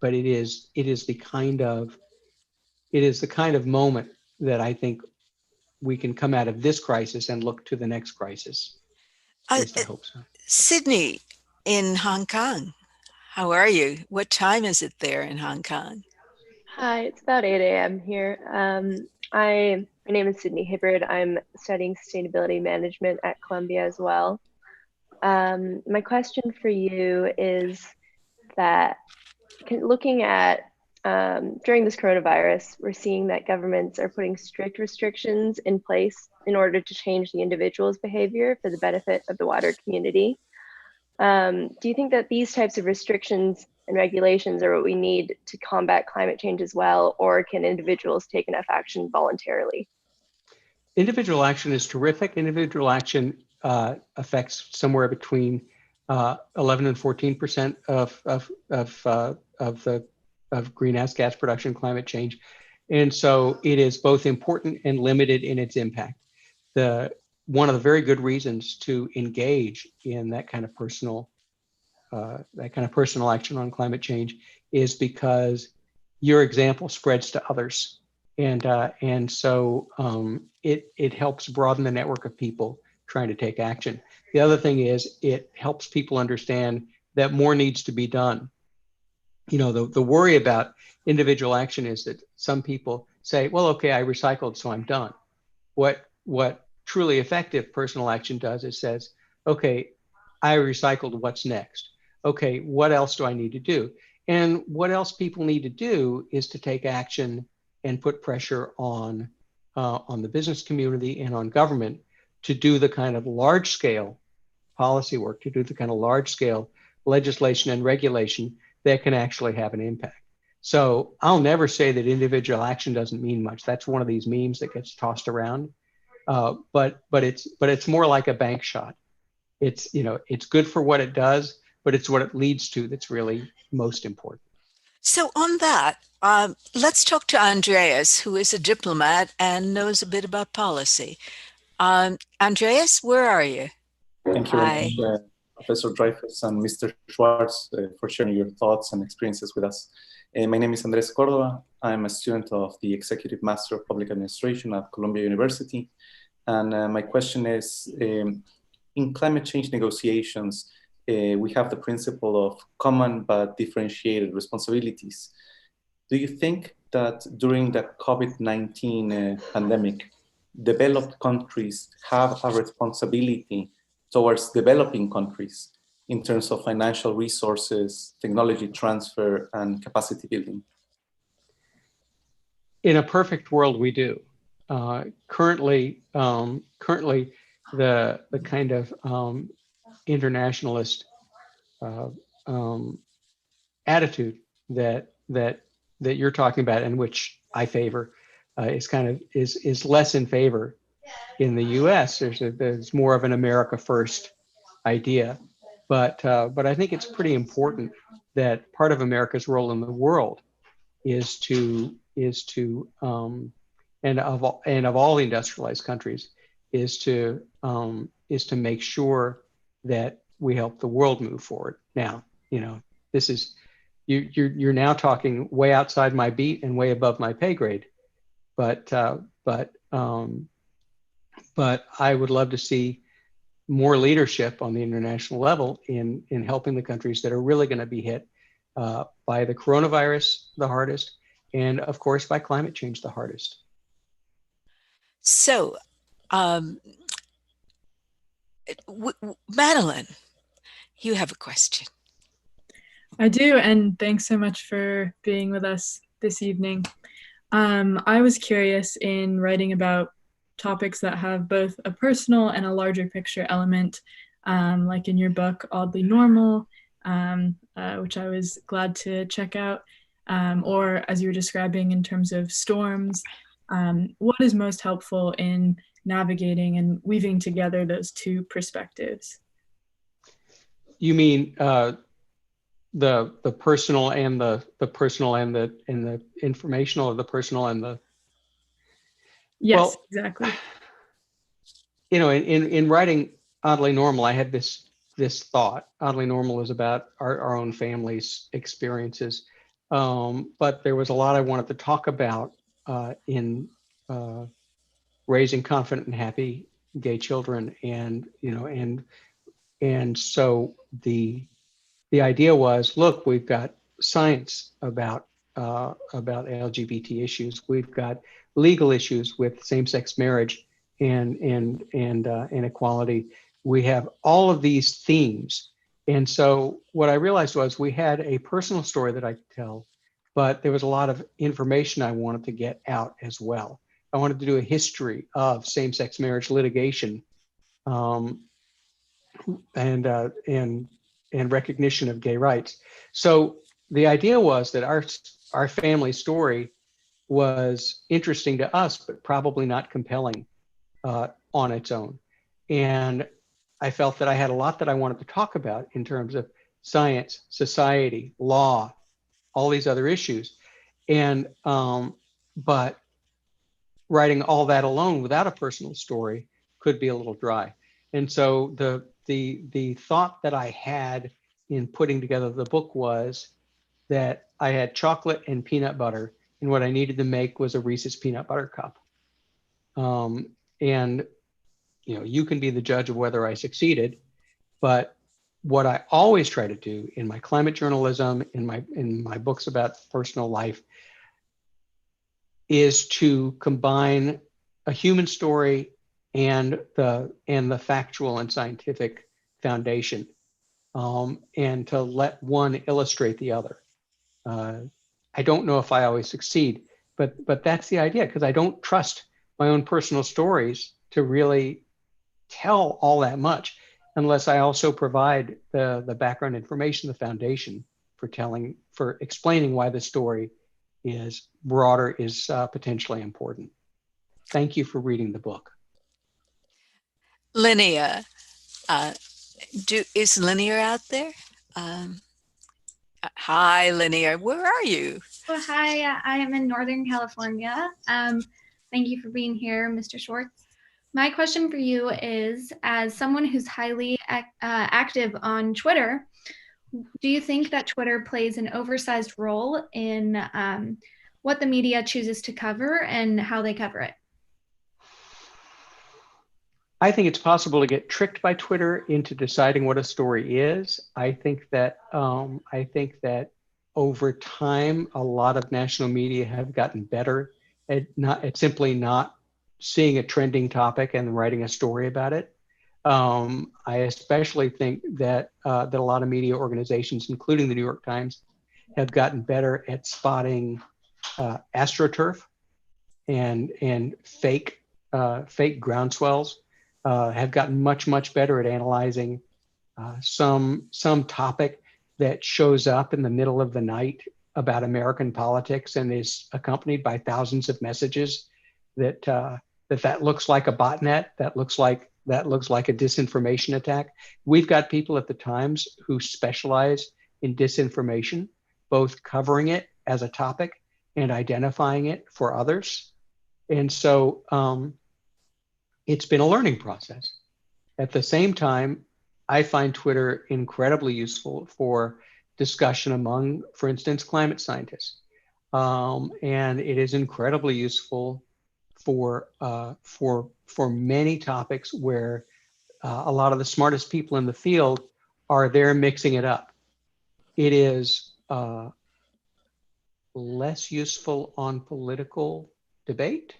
it is the kind of moment that I think we can come out of this crisis and look to the next crisis. At least I hope so. Sydney in Hong Kong, how are you? What time is it there in Hong Kong? Hi, it's about 8 a.m. here. My name is Sydney Hibbard. I'm studying sustainability management at Columbia as well. My question for you is that looking at during this coronavirus, we're seeing that governments are putting strict restrictions in place in order to change the individual's behavior for the benefit of the wider community. Do you think that these types of restrictions and regulations are what we need to combat climate change as well, or can individuals take enough action voluntarily? Individual action is terrific. Individual action affects somewhere between 11 and 14% of greenhouse gas production, climate change, and so it is both important and limited in its impact. One of the very good reasons to engage in that kind of personal action on climate change is because your example spreads to others, and so it helps broaden the network of people trying to take action. The other thing is it helps people understand that more needs to be done. The worry about individual action is that some people say, well, okay, I recycled, so I'm done. What truly effective personal action does is says, okay, I recycled, what's next? Okay, what else do I need to do? And what else people need to do is to take action and put pressure on the business community and on government to do the kind of large scale policy work, to do the kind of large scale legislation and regulation that can actually have an impact. So I'll never say that individual action doesn't mean much. That's one of these memes that gets tossed around. But it's more like a bank shot. It's good for what it does, but it's what it leads to that's really most important. So on that, let's talk to Andreas, who is a diplomat and knows a bit about policy. Andreas, where are you? Thank you very much, Professor Dreifus and Mr. Schwartz, for sharing your thoughts and experiences with us. My name is Andres Cordova. I'm a student of the Executive Master of Public Administration at Columbia University. And my question is, in climate change negotiations, we have the principle of common but differentiated responsibilities. Do you think that during the COVID-19 pandemic, developed countries have a responsibility towards developing countries in terms of financial resources, technology transfer, and capacity building? In a perfect world, we do. Currently, the kind of internationalist attitude that you're talking about, and which I favor, is less in favor in the U.S. There's more of an America first idea, but I think it's pretty important that part of America's role in the world is to and of all industrialized countries is to make sure that we help the world move forward. Now, this is you're now talking way outside my beat and way above my pay grade, but I would love to see more leadership on the international level in helping the countries that are really going to be hit by the coronavirus the hardest, and of course by climate change the hardest. So, Madeline, you have a question. I do, and thanks so much for being with us this evening. I was curious in writing about topics that have both a personal and a larger picture element, like in your book, Oddly Normal, which I was glad to check out, or as you were describing in terms of storms, what is most helpful in navigating and weaving together those two perspectives? You mean the personal and the personal and the informational, or the personal and the? Yes, well, exactly. In writing Oddly Normal, I had this thought. Oddly Normal is about our own family's experiences, but there was a lot I wanted to talk about in raising confident and happy gay children, and so the idea was, look, we've got science about LGBT issues. We've got legal issues with same-sex marriage and inequality. We have all of these themes. And so what I realized was we had a personal story that I could tell, but there was a lot of information I wanted to get out as well. I wanted to do a history of same-sex marriage litigation, and recognition of gay rights. So the idea was that our family story was interesting to us, but probably not compelling on its own. And I felt that I had a lot that I wanted to talk about in terms of science, society, law, all these other issues. And but writing all that alone without a personal story could be a little dry. And so the thought that I had in putting together the book was that I had chocolate and peanut butter, and what I needed to make was a Reese's peanut butter cup. And you can be the judge of whether I succeeded, but what I always try to do in my climate journalism, in my books about personal life, is to combine a human story and the factual and scientific foundation, and to let one illustrate the other. I don't know if I always succeed, but that's the idea, because I don't trust my own personal stories to really tell all that much unless I also provide the background information, the foundation for explaining why the story is broader, is potentially important. Thank you for reading the book. Linnea, is Linnea out there? Hi, Linnea, where are you? Oh, hi, I am in Northern California. Thank you for being here, Mr. Schwartz. My question for you is, as someone who's highly active on Twitter, do you think that Twitter plays an oversized role in what the media chooses to cover and how they cover it? I think it's possible to get tricked by Twitter into deciding what a story is. I think that over time, a lot of national media have gotten better at simply not seeing a trending topic and writing a story about it. I especially think that that a lot of media organizations, including the New York Times, have gotten better at spotting astroturf and fake groundswells. Have gotten much better at analyzing some topic that shows up in the middle of the night about American politics and is accompanied by thousands of messages that looks like a botnet, that looks like a disinformation attack. We've got people at the Times who specialize in disinformation, both covering it as a topic and identifying it for others. And so it's been a learning process. At the same time, I find Twitter incredibly useful for discussion among, for instance, climate scientists. And it is incredibly useful for many topics where a lot of the smartest people in the field are there mixing it up. It is less useful on political debate,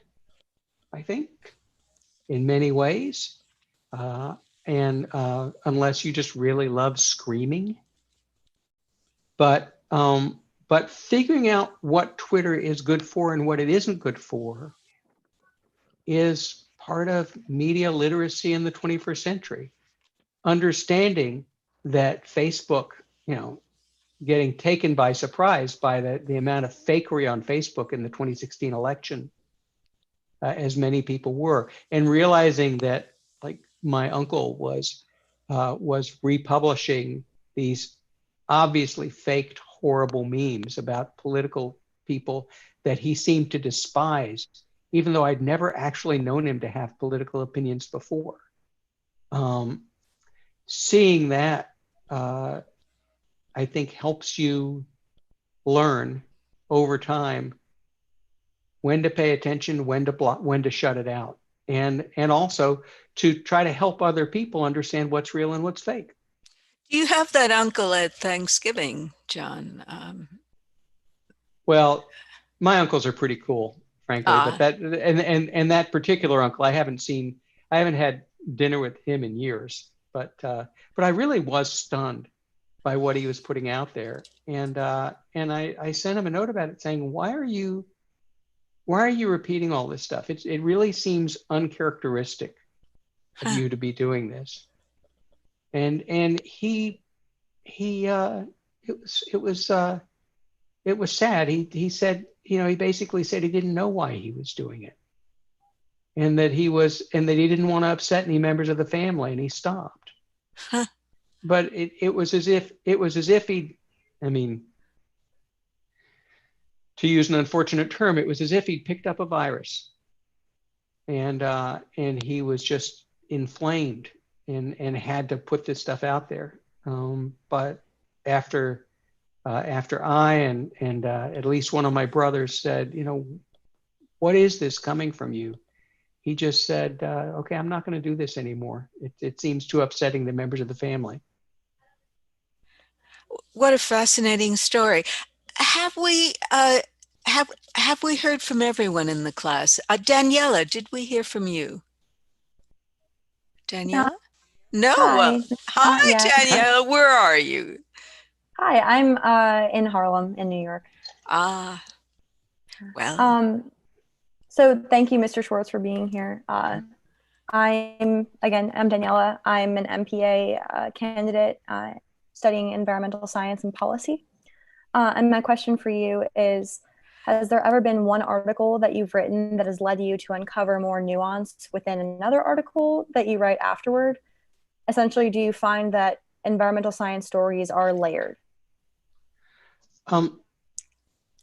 I think, in many ways. And unless you just really love screaming. But figuring out what Twitter is good for and what it isn't good for is part of media literacy in the 21st century. Understanding that Facebook, getting taken by surprise by the amount of fakery on Facebook in the 2016 election, as many people were, and realizing that, like, my uncle was republishing these obviously faked, horrible memes about political people that he seemed to despise, even though I'd never actually known him to have political opinions before. Seeing that, I think, helps you learn over time when to pay attention, when to block, when to shut it out, and also to try to help other people understand what's real and what's fake. Do you have that uncle at Thanksgiving, John? Well, my uncles are pretty cool, frankly, but that and that particular uncle, I haven't had dinner with him in years, but I really was stunned by what he was putting out there, and I sent him a note about it saying, why are you repeating all this stuff? It really seems uncharacteristic of you to be doing this. And it was sad. He said, he basically said he didn't know why he was doing it, and that he didn't want to upset any members of the family, and he stopped. But it was as if he, to use an unfortunate term, it was as if he'd picked up a virus, and he was just inflamed and had to put this stuff out there. But after I and at least one of my brothers said, what is this coming from you? He just said, okay, I'm not going to do this anymore. It seems too upsetting to members of the family. What a fascinating story. Have we heard from everyone in the class? Daniella, did we hear from you? Daniella? No. Hi, Daniella. Where are you? Hi, I'm in Harlem, in New York. Well. So thank you, Mr. Schwartz, for being here. I'm Daniella. I'm an MPA candidate studying environmental science and policy. And my question for you is, has there ever been one article that you've written that has led you to uncover more nuance within another article that you write afterward? Essentially, do you find that environmental science stories are layered?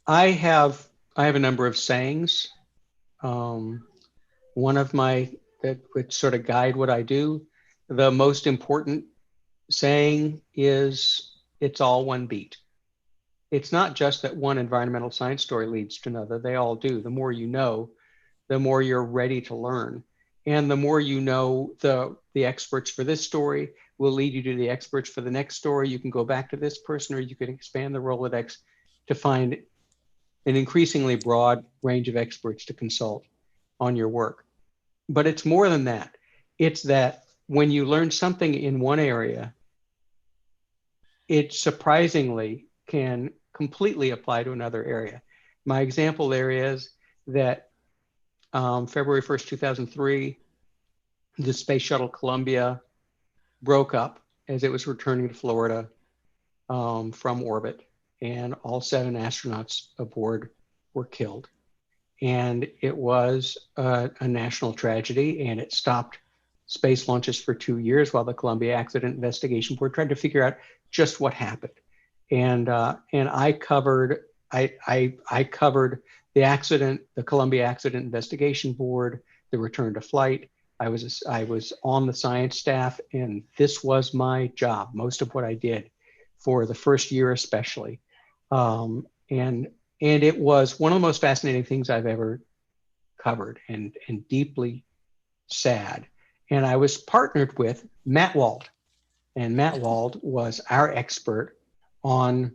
I have a number of sayings. One of that would sort of guide what I do. The most important saying is, it's all one beat. It's not just that one environmental science story leads to another. They all do. The more you know, the more you're ready to learn. And the more you know, the experts for this story will lead you to the experts for the next story. You can go back to this person, or you can expand the Rolodex to find an increasingly broad range of experts to consult on your work. But it's more than that. It's that when you learn something in one area, it surprisingly can completely apply to another area. My example there is that February 1st, 2003, the Space Shuttle Columbia broke up as it was returning to Florida from orbit, and all 7 astronauts aboard were killed. And it was a national tragedy, and it stopped space launches for 2 years while the Columbia Accident Investigation Board tried to figure out just what happened. And I covered the accident, the Columbia Accident Investigation Board, the return to flight, I was on the science staff, and this was my job, most of what I did for the first year especially. And it was one of the most fascinating things I've ever covered, and deeply sad. And I was partnered with Matt Wald, and Matt Wald was our expert on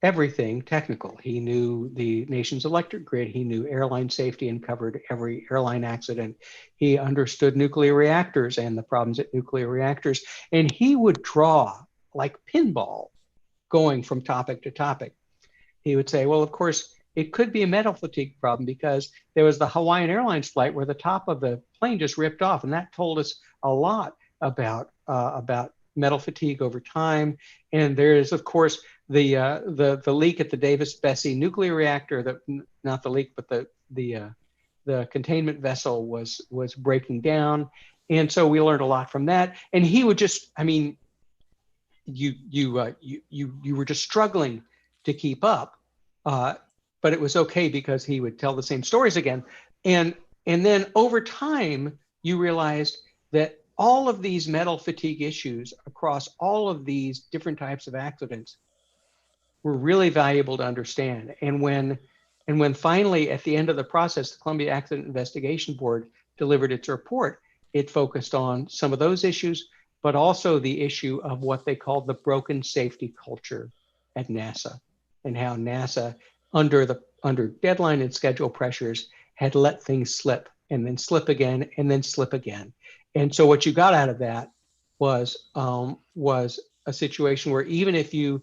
everything technical. He knew the nation's electric grid. He knew airline safety and covered every airline accident. He understood nuclear reactors and the problems at nuclear reactors. And he would draw like pinball going from topic to topic. He would say, well, of course, it could be a metal fatigue problem because there was the Hawaiian Airlines flight where the top of the plane just ripped off. And that told us a lot about metal fatigue over time. And there is, of course, the leak at the Davis-Besse nuclear reactor, not the leak, but the containment vessel was breaking down. And so we learned a lot from that. And he would just, I mean, you were just struggling to keep up, but it was okay because he would tell the same stories again. And then over time, you realized that all of these metal fatigue issues across all of these different types of accidents were really valuable to understand. And when finally, at the end of the process, the Columbia Accident Investigation Board delivered its report, it focused on some of those issues, but also the issue of what they called the broken safety culture at NASA, and how NASA, under deadline and schedule pressures, had let things slip and then slip again and then slip again. And so what you got out of that was a situation where even if you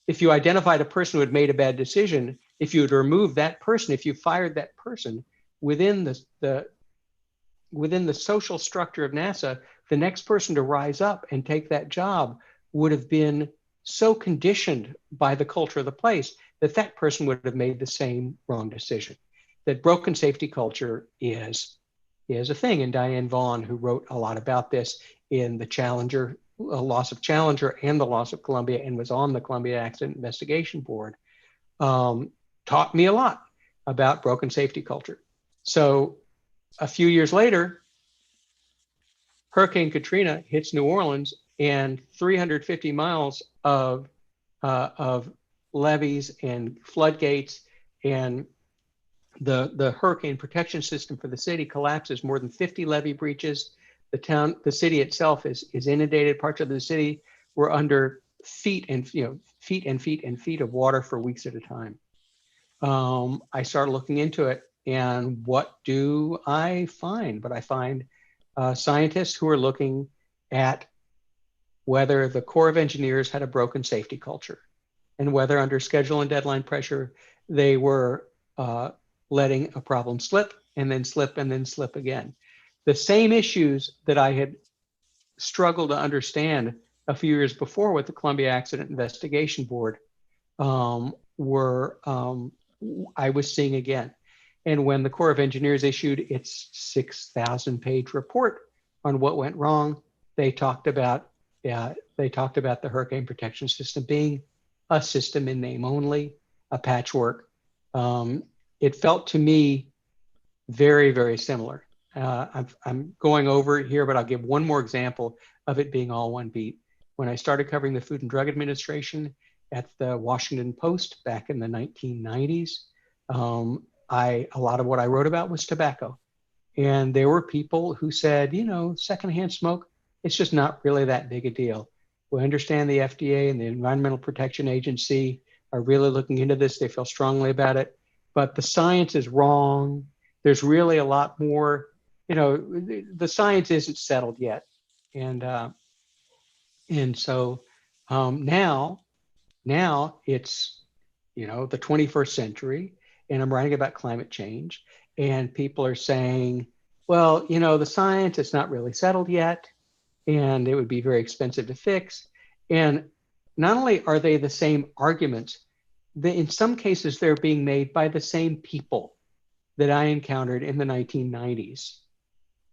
identified a person who had made a bad decision, if you had removed that person, if you fired that person within the social structure of NASA, the next person to rise up and take that job would have been so conditioned by the culture of the place that that person would have made the same wrong decision. That broken safety culture is a thing. And Diane Vaughn, who wrote a lot about this in the Challenger, loss of Challenger and the loss of Columbia, and was on the Columbia Accident Investigation Board, taught me a lot about broken safety culture. So a few years later, Hurricane Katrina hits New Orleans, and 350 miles of levees and floodgates, and the hurricane protection system for the city collapses. More than 50 levee breaches. The city itself is inundated. Parts of the city were under feet and feet of water for weeks at a time. I started looking into it, and what do I find? But I find scientists who are looking at whether the Corps of Engineers had a broken safety culture, and whether under schedule and deadline pressure, they were letting a problem slip and then slip and then slip again. The same issues that I had struggled to understand a few years before with the Columbia Accident Investigation Board I was seeing again. And when the Corps of Engineers issued its 6,000-page report on what went wrong, they talked about the hurricane protection system being a system in name only, a patchwork. It felt to me very, very similar. I'm going over it here, but I'll give one more example of it being all one beat. When I started covering the Food and Drug Administration at the Washington Post back in the 1990s, a lot of what I wrote about was tobacco. And there were people who said, secondhand smoke, it's just not really that big a deal. We understand the FDA and the Environmental Protection Agency are really looking into this. They feel strongly about it, but the science is wrong. There's really a lot more, the science isn't settled yet. And so now it's, the 21st century, and I'm writing about climate change, and people are saying, well, the science is not really settled yet, and it would be very expensive to fix. And not only are they the same arguments, in some cases they're being made by the same people that I encountered in the 1990s,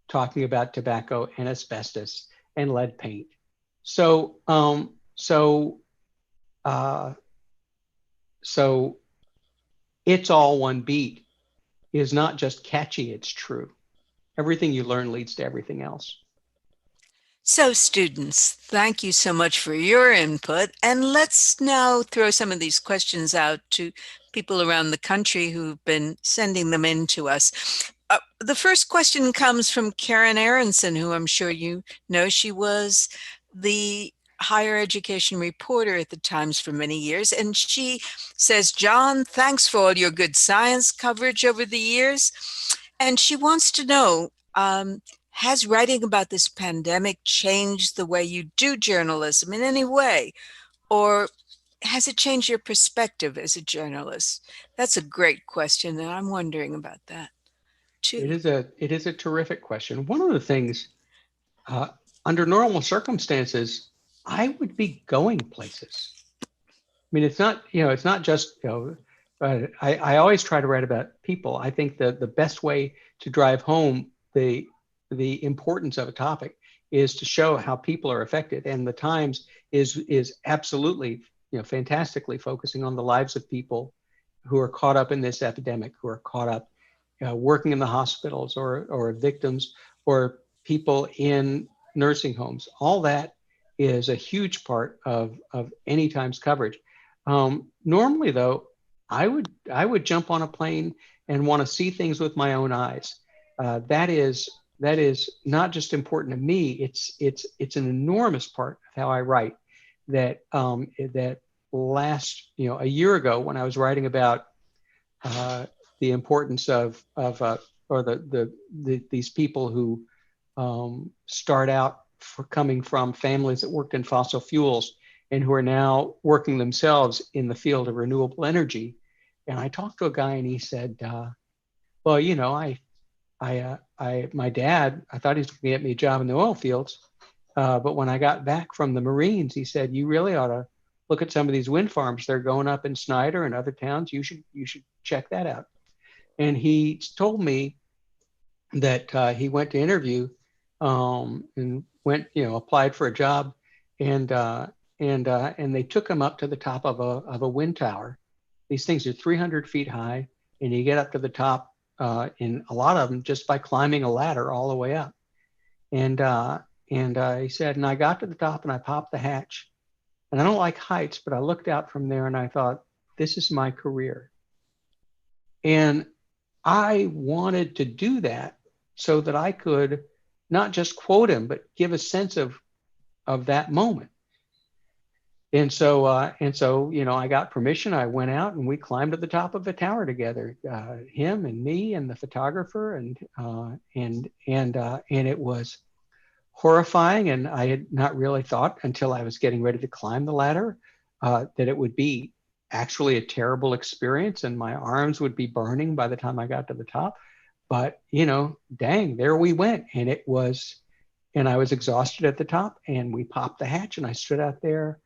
talking about tobacco and asbestos and lead paint. So it's all one beat is not just catchy, it's true. everything you learn leads to everything else. So students, thank you so much for your input. And let's now throw some of these questions out to people around the country who've been sending them in to us. The first question comes from Karen Aronson, who I'm sure you know. She was the higher education reporter at the Times for many years. And she says, John, thanks for all your good science coverage over the years. And she wants to know, has writing about this pandemic changed the way you do journalism in any way? Or has it changed your perspective as a journalist? That's a great question, and I'm wondering about that too. It is a terrific question. One of the things, under normal circumstances, I would be going places. I mean, it's not just, I always try to write about people. I think that the best way to drive home the importance of a topic is to show how people are affected. And the Times is absolutely, fantastically focusing on the lives of people who are caught up in this epidemic, who are caught up working in the hospitals or victims or people in nursing homes. All that is a huge part of any Times coverage. Normally though, I would jump on a plane and want to see things with my own eyes. That is not just important to me. It's an enormous part of how I write. That last a year ago when I was writing about the importance of these people who start out coming from families that worked in fossil fuels and who are now working themselves in the field of renewable energy. And I talked to a guy and he said, well, my dad, I thought he was going to get me a job in the oil fields. But when I got back from the Marines, he said, you really ought to look at some of these wind farms. They're going up in Snyder and other towns. You should check that out. And he told me that he went to interview and went, applied for a job, and they took him up to the top of a wind tower. These things are 300 feet high, and you get up to the top in a lot of them just by climbing a ladder all the way up. And he said, and I got to the top and I popped the hatch. And I don't like heights, but I looked out from there and I thought, this is my career. And I wanted to do that so that I could not just quote him, but give a sense of that moment. And so, I got permission. I went out and we climbed to the top of the tower together, him and me and the photographer, and it was horrifying. And I had not really thought until I was getting ready to climb the ladder that it would be actually a terrible experience and my arms would be burning by the time I got to the top. But, dang, there we went. And I was exhausted at the top, and we popped the hatch and I stood out there.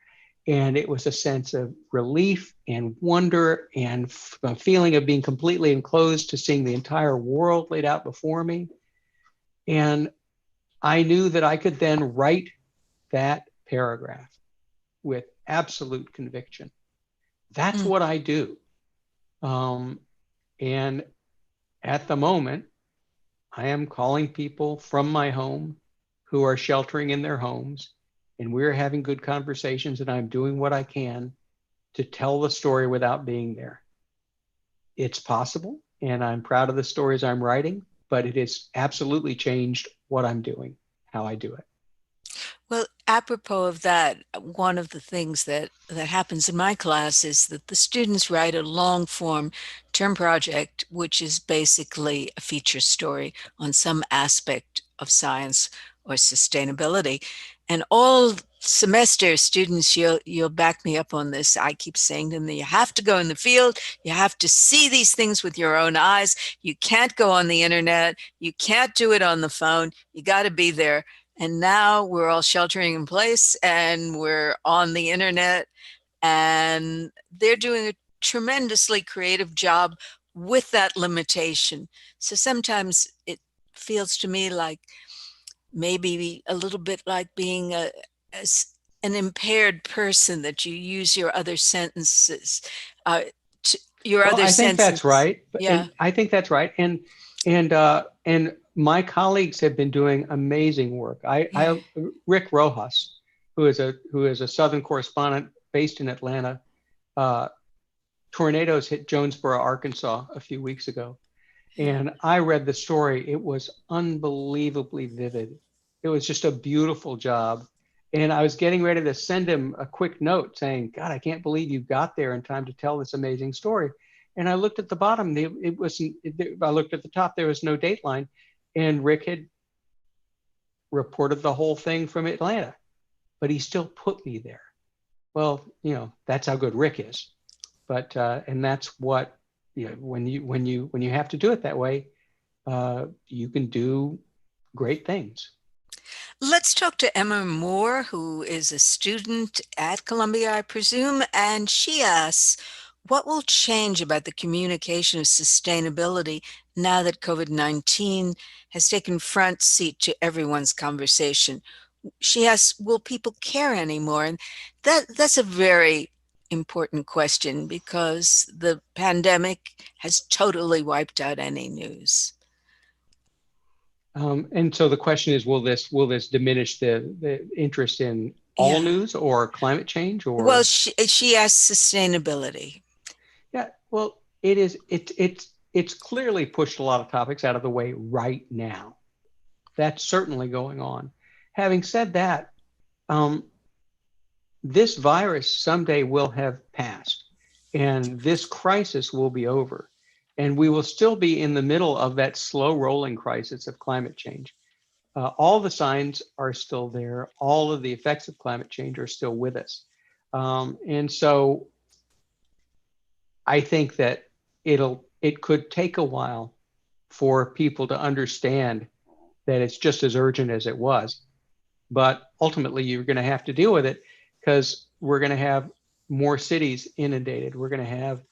And it was a sense of relief and wonder and a feeling of being completely enclosed to seeing the entire world laid out before me. And I knew that I could then write that paragraph with absolute conviction. That's what I do. And at the moment, I am calling people from my home who are sheltering in their homes, and we're having good conversations, and I'm doing what I can to tell the story without being there. It's possible, and I'm proud of the stories I'm writing, but it has absolutely changed what I'm doing, how I do it. Well, apropos of that, one of the things that happens in my class is that the students write a long form term project, which is basically a feature story on some aspect of science or sustainability. And all semester, students, you'll back me up on this. I keep saying to them that you have to go in the field. You have to see these things with your own eyes. You can't go on the internet. You can't do it on the phone. You got to be there. And now we're all sheltering in place and we're on the internet, and they're doing a tremendously creative job with that limitation. So sometimes it feels to me like maybe a little bit like being an impaired person, that you use your other sentences. I think that's right. Yeah. I think that's right. And my colleagues have been doing amazing work. Rick Rojas, who is a Southern correspondent based in Atlanta, tornadoes hit Jonesboro, Arkansas a few weeks ago. And I read the story. It was unbelievably vivid. It was just a beautiful job. And I was getting ready to send him a quick note saying, God, I can't believe you got there in time to tell this amazing story. And I looked at the bottom, I looked at the top, there was no dateline. And Rick had reported the whole thing from Atlanta, but he still put me there. Well, that's how good Rick is. But, and that's what, when you have to do it that way, you can do great things. Let's talk to Emma Moore, who is a student at Columbia, I presume, and she asks, what will change about the communication of sustainability now that COVID-19 has taken front seat to everyone's conversation? She asks, will people care anymore? And that's a very important question because the pandemic has totally wiped out any news. And so the question is, will this diminish the interest in all news or climate change? Or well, she asks sustainability. Yeah, well, it's clearly pushed a lot of topics out of the way right now. That's certainly going on. Having said that, this virus someday will have passed, and this crisis will be over. And we will still be in the middle of that slow rolling crisis of climate change. All the signs are still there. All of the effects of climate change are still with us. And so I think that it could take a while for people to understand that it's just as urgent as it was. But ultimately, you're going to have to deal with it because we're going to have more cities inundated. We're going to have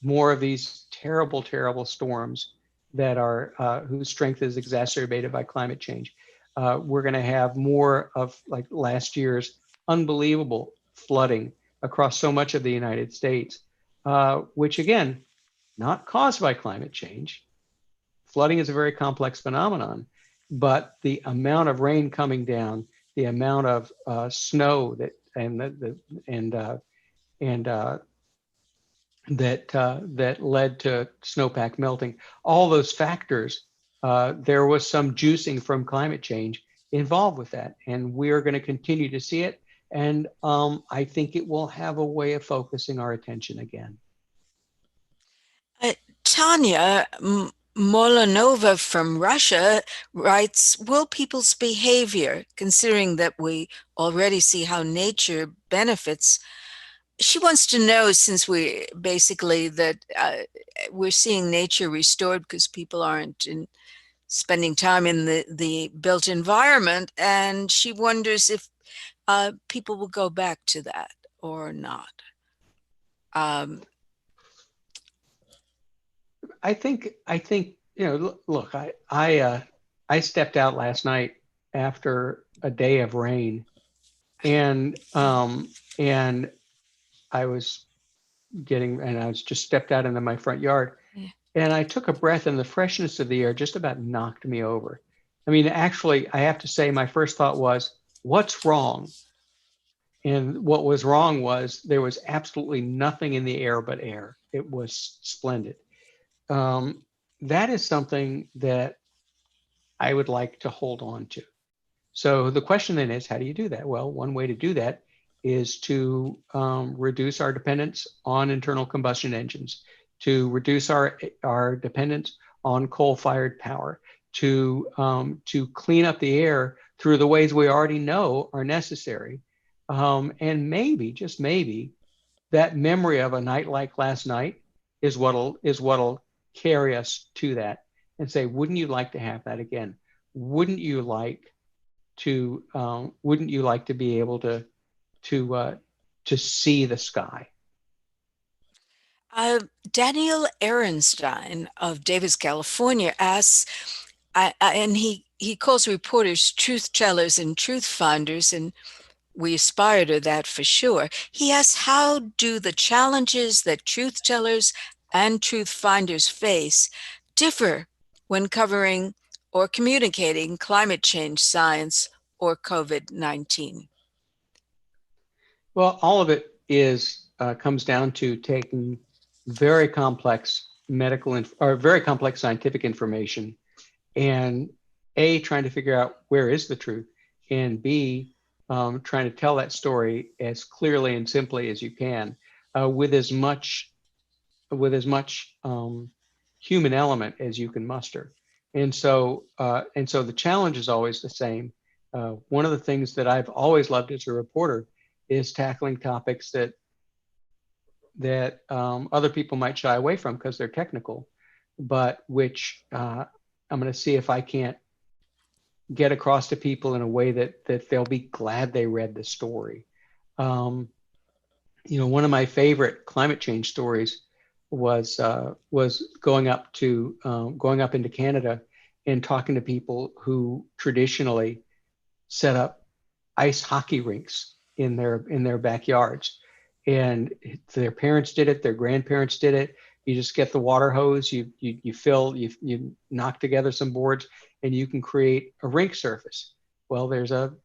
more of these terrible, terrible storms that are whose strength is exacerbated by climate change. We're going to have more of like last year's unbelievable flooding across so much of the United States, which again, not caused by climate change. Flooding is a very complex phenomenon, but the amount of rain coming down, the amount of snow that that led to snowpack melting, all those factors, there was some juicing from climate change involved with that. And we are going to continue to see it. And I think it will have a way of focusing our attention again. Tanya Molanova from Russia writes, will people's behavior, considering that we already see how nature benefits, she wants to know, since we basically we're seeing nature restored because people aren't spending time in the built environment, and she wonders if people will go back to that or not. I think look, I stepped out last night after a day of rain, and I was just stepped out into my front yard, and I took a breath, and the freshness of the air just about knocked me over. I mean, actually, I have to say my first thought was, what's wrong? And what was wrong was there was absolutely nothing in the air but air. It was splendid. That is something that I would like to hold on to. So the question then is, how do you do that? Well, one way to do that is to reduce our dependence on internal combustion engines, to reduce our dependence on coal-fired power, to clean up the air through the ways we already know are necessary. And maybe, just maybe, that memory of a night like last night is what'll carry us to that and say, wouldn't you like to have that again? Wouldn't you like to be able to see the sky? Daniel Ehrenstein of Davis, California asks, and he calls reporters truth tellers and truth finders, and we aspire to that for sure. He asks, how do the challenges that truth tellers and truth finders face differ when covering or communicating climate change science or COVID-19? Well, all of it comes down to taking very complex or very complex scientific information and A, trying to figure out where is the truth, and B, trying to tell that story as clearly and simply as you can, with as much human element as you can muster. And so the challenge is always the same. One of the things that I've always loved as a reporter is tackling topics that other people might shy away from because they're technical, but which I'm going to see if I can't get across to people in a way that they'll be glad they read the story. One of my favorite climate change stories was going up into Canada and talking to people who traditionally set up ice hockey rinks in their backyards, and their parents did it, their grandparents did it. You just get the water hose, you knock together some boards, and you can create a rink surface. Well, there's an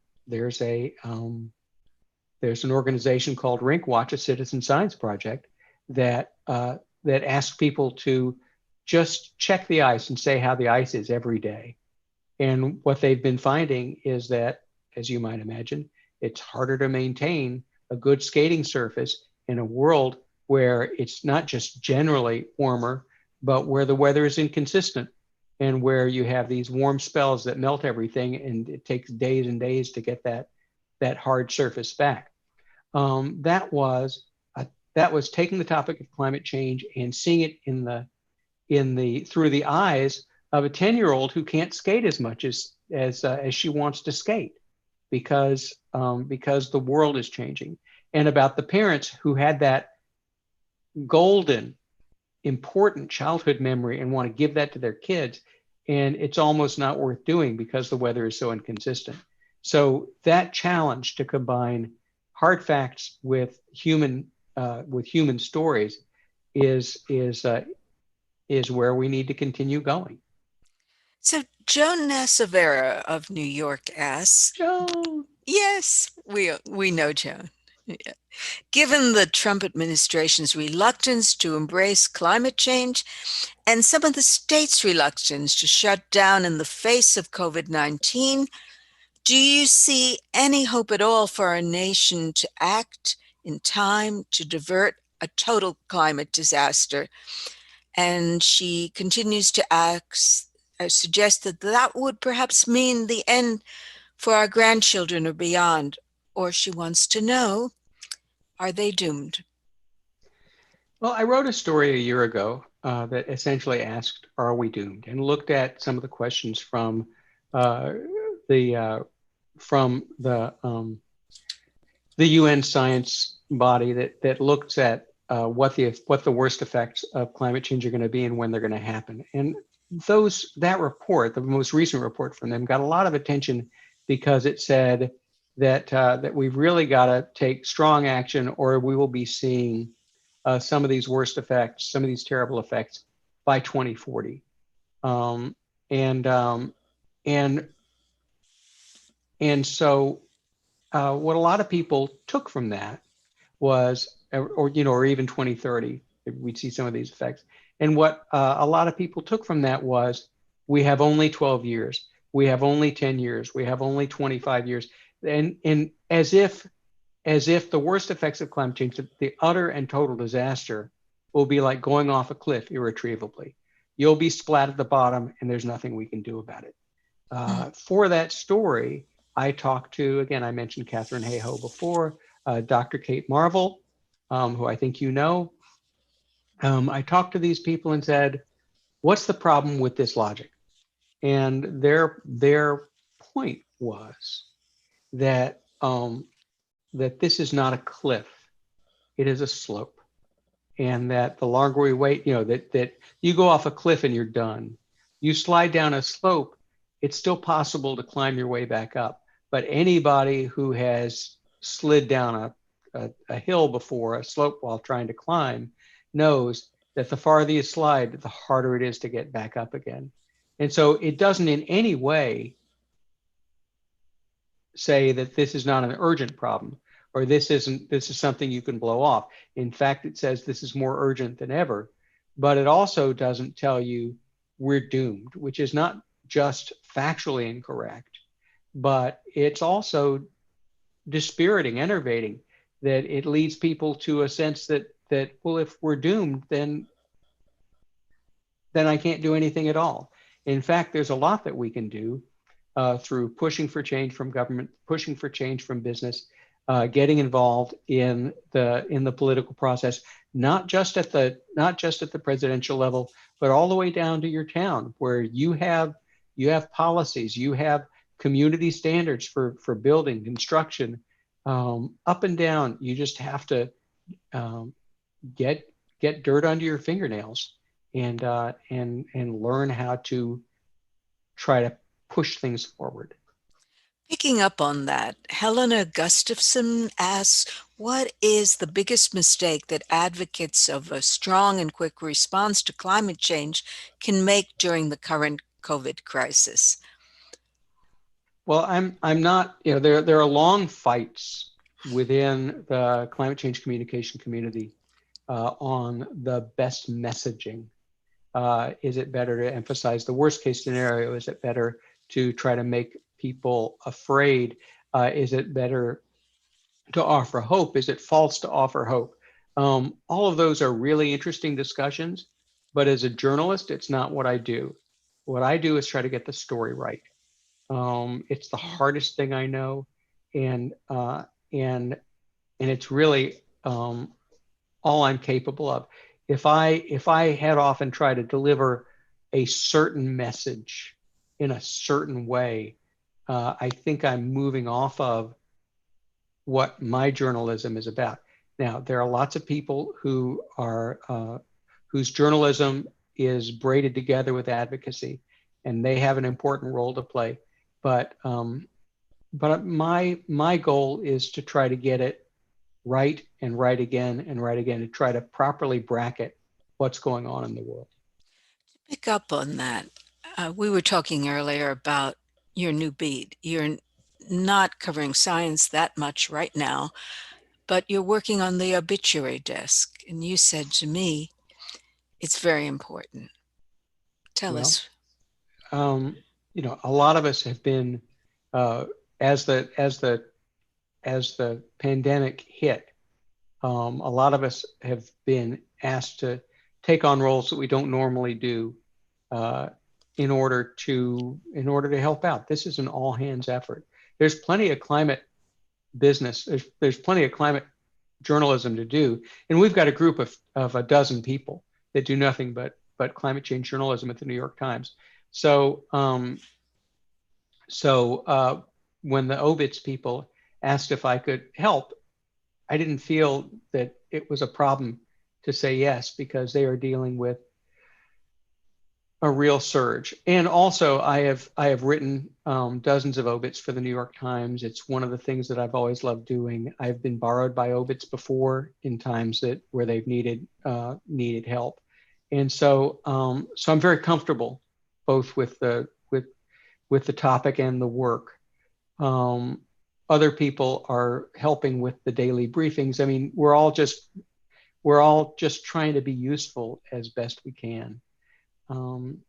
organization called Rink Watch, a citizen science project that asks people to just check the ice and say how the ice is every day. And what they've been finding is that, as you might imagine, it's harder to maintain a good skating surface in a world where it's not just generally warmer, but where the weather is inconsistent and where you have these warm spells that melt everything, and it takes days and days to get that hard surface back. That was taking the topic of climate change and seeing it through the eyes of a 10-year-old who can't skate as much as she wants to skate because the world is changing, and about the parents who had that golden, important childhood memory and want to give that to their kids, and it's almost not worth doing because the weather is so inconsistent. So that challenge to combine hard facts with human stories is where we need to continue going. So Joan Nassavera of New York asks, Joan. Yes, we know Joan. Yeah. Given the Trump administration's reluctance to embrace climate change and some of the states' reluctance to shut down in the face of COVID-19, do you see any hope at all for our nation to act in time to divert a total climate disaster? And she continues to suggest that would perhaps mean the end for our grandchildren or beyond. Or she wants to know, are they doomed? Well, I wrote a story a year ago that essentially asked, are we doomed? And looked at some of the questions from the UN science body that looks at what the worst effects of climate change are going to be and when they're going to happen. And that report, the most recent report from them, got a lot of attention because it said that we've really got to take strong action, or we will be seeing some of these worst effects, some of these terrible effects by 2040. And so what a lot of people took from that was, or even 2030, we'd see some of these effects. And what a lot of people took from that was, we have only 12 years, we have only 10 years, we have only 25 years. And as if the worst effects of climate change, the utter and total disaster, will be like going off a cliff irretrievably. You'll be splat at the bottom and there's nothing we can do about it. For that story, I talked to, again, I mentioned Katharine Hayhoe before, Dr. Kate Marvel, who I think you know. I talked to these people and said, what's the problem with this logic? And their point was that this is not a cliff, it is a slope. And that the longer we wait, that you go off a cliff and you're done. You slide down a slope, it's still possible to climb your way back up. But anybody who has slid down a hill before, a slope while trying to climb, knows that the farther you slide, the harder it is to get back up again. And so it doesn't in any way say that this is not an urgent problem, or this is something you can blow off. In fact, it says this is more urgent than ever, but it also doesn't tell you we're doomed, which is not just factually incorrect, but it's also dispiriting, enervating, that it leads people to a sense that well, if we're doomed, then I can't do anything at all. In fact, there's a lot that we can do through pushing for change from government, pushing for change from business, getting involved in the political process, not just at the presidential level, but all the way down to your town, where you have policies, you have community standards for building, construction, up and down. You just have to get dirt under your fingernails and learn how to try to push things forward. Picking up on that, Helena Gustafson asks, what is the biggest mistake that advocates of a strong and quick response to climate change can make during the current COVID crisis? Well, I'm not, there are long fights within the climate change communication community on the best messaging. Is it better to emphasize the worst case scenario? Is it better to try to make people afraid? Is it better to offer hope? Is it false to offer hope? All of those are really interesting discussions, but as a journalist, it's not what I do. What I do is try to get the story right. It's the hardest thing I know, and it's really all I'm capable of. If I head off and try to deliver a certain message in a certain way, I think I'm moving off of what my journalism is about. Now, there are lots of people who are whose journalism is braided together with advocacy, and they have an important role to play. But my goal is to try to get it right and right again and right again, to try to properly bracket what's going on in the world. To pick up on that, we were talking earlier about your new beat. You're not covering science that much right now, but you're working on the obituary desk. And you said to me, it's very important. Tell us. A lot of us have been, as the pandemic hit, a lot of us have been asked to take on roles that we don't normally do in order to help out. This is an all hands effort. There's plenty of climate business. There's plenty of climate journalism to do, and we've got a group of a dozen people that do nothing but climate change journalism at the New York Times. So when the obits people asked if I could help, I didn't feel that it was a problem to say yes, because they are dealing with a real surge. And also I have written dozens of obits for the New York Times. It's one of the things that I've always loved doing. I've been borrowed by obits before in times where they've needed help. And so I'm very comfortable both with the topic and the work. Other people are helping with the daily briefings. I mean, we're all just trying to be useful as best we can. And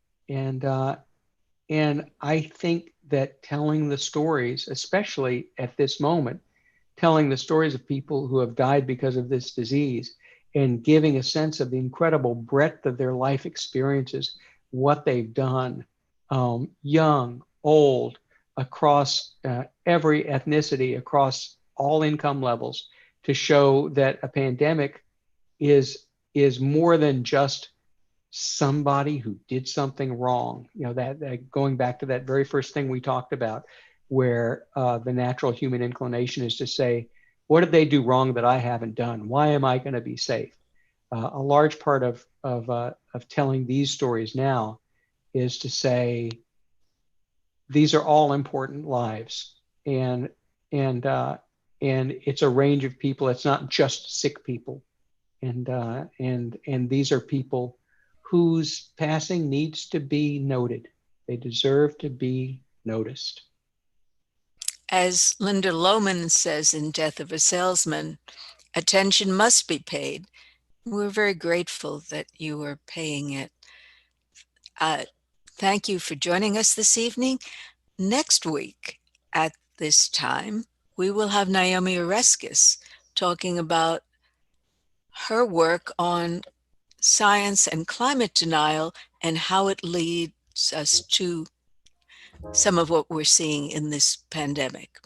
I think that telling the stories, especially at this moment, telling the stories of people who have died because of this disease and giving a sense of the incredible breadth of their life experiences, what they've done, young, old, across every ethnicity, across all income levels, to show that a pandemic is more than just somebody who did something wrong. That going back to that very first thing we talked about, where the natural human inclination is to say, what did they do wrong that I haven't done? Why am I going to be safe? A large part of telling these stories now is to say, these are all important lives, and it's a range of people. It's not just sick people, and these are people whose passing needs to be noted, They deserve to be noticed. As Linda Lohman says in Death of a Salesman, attention must be paid. We're very grateful that you are paying it. Thank you for joining us this evening. Next week at this time, we will have Naomi Oreskes talking about her work on science and climate denial and how it leads us to some of what we're seeing in this pandemic.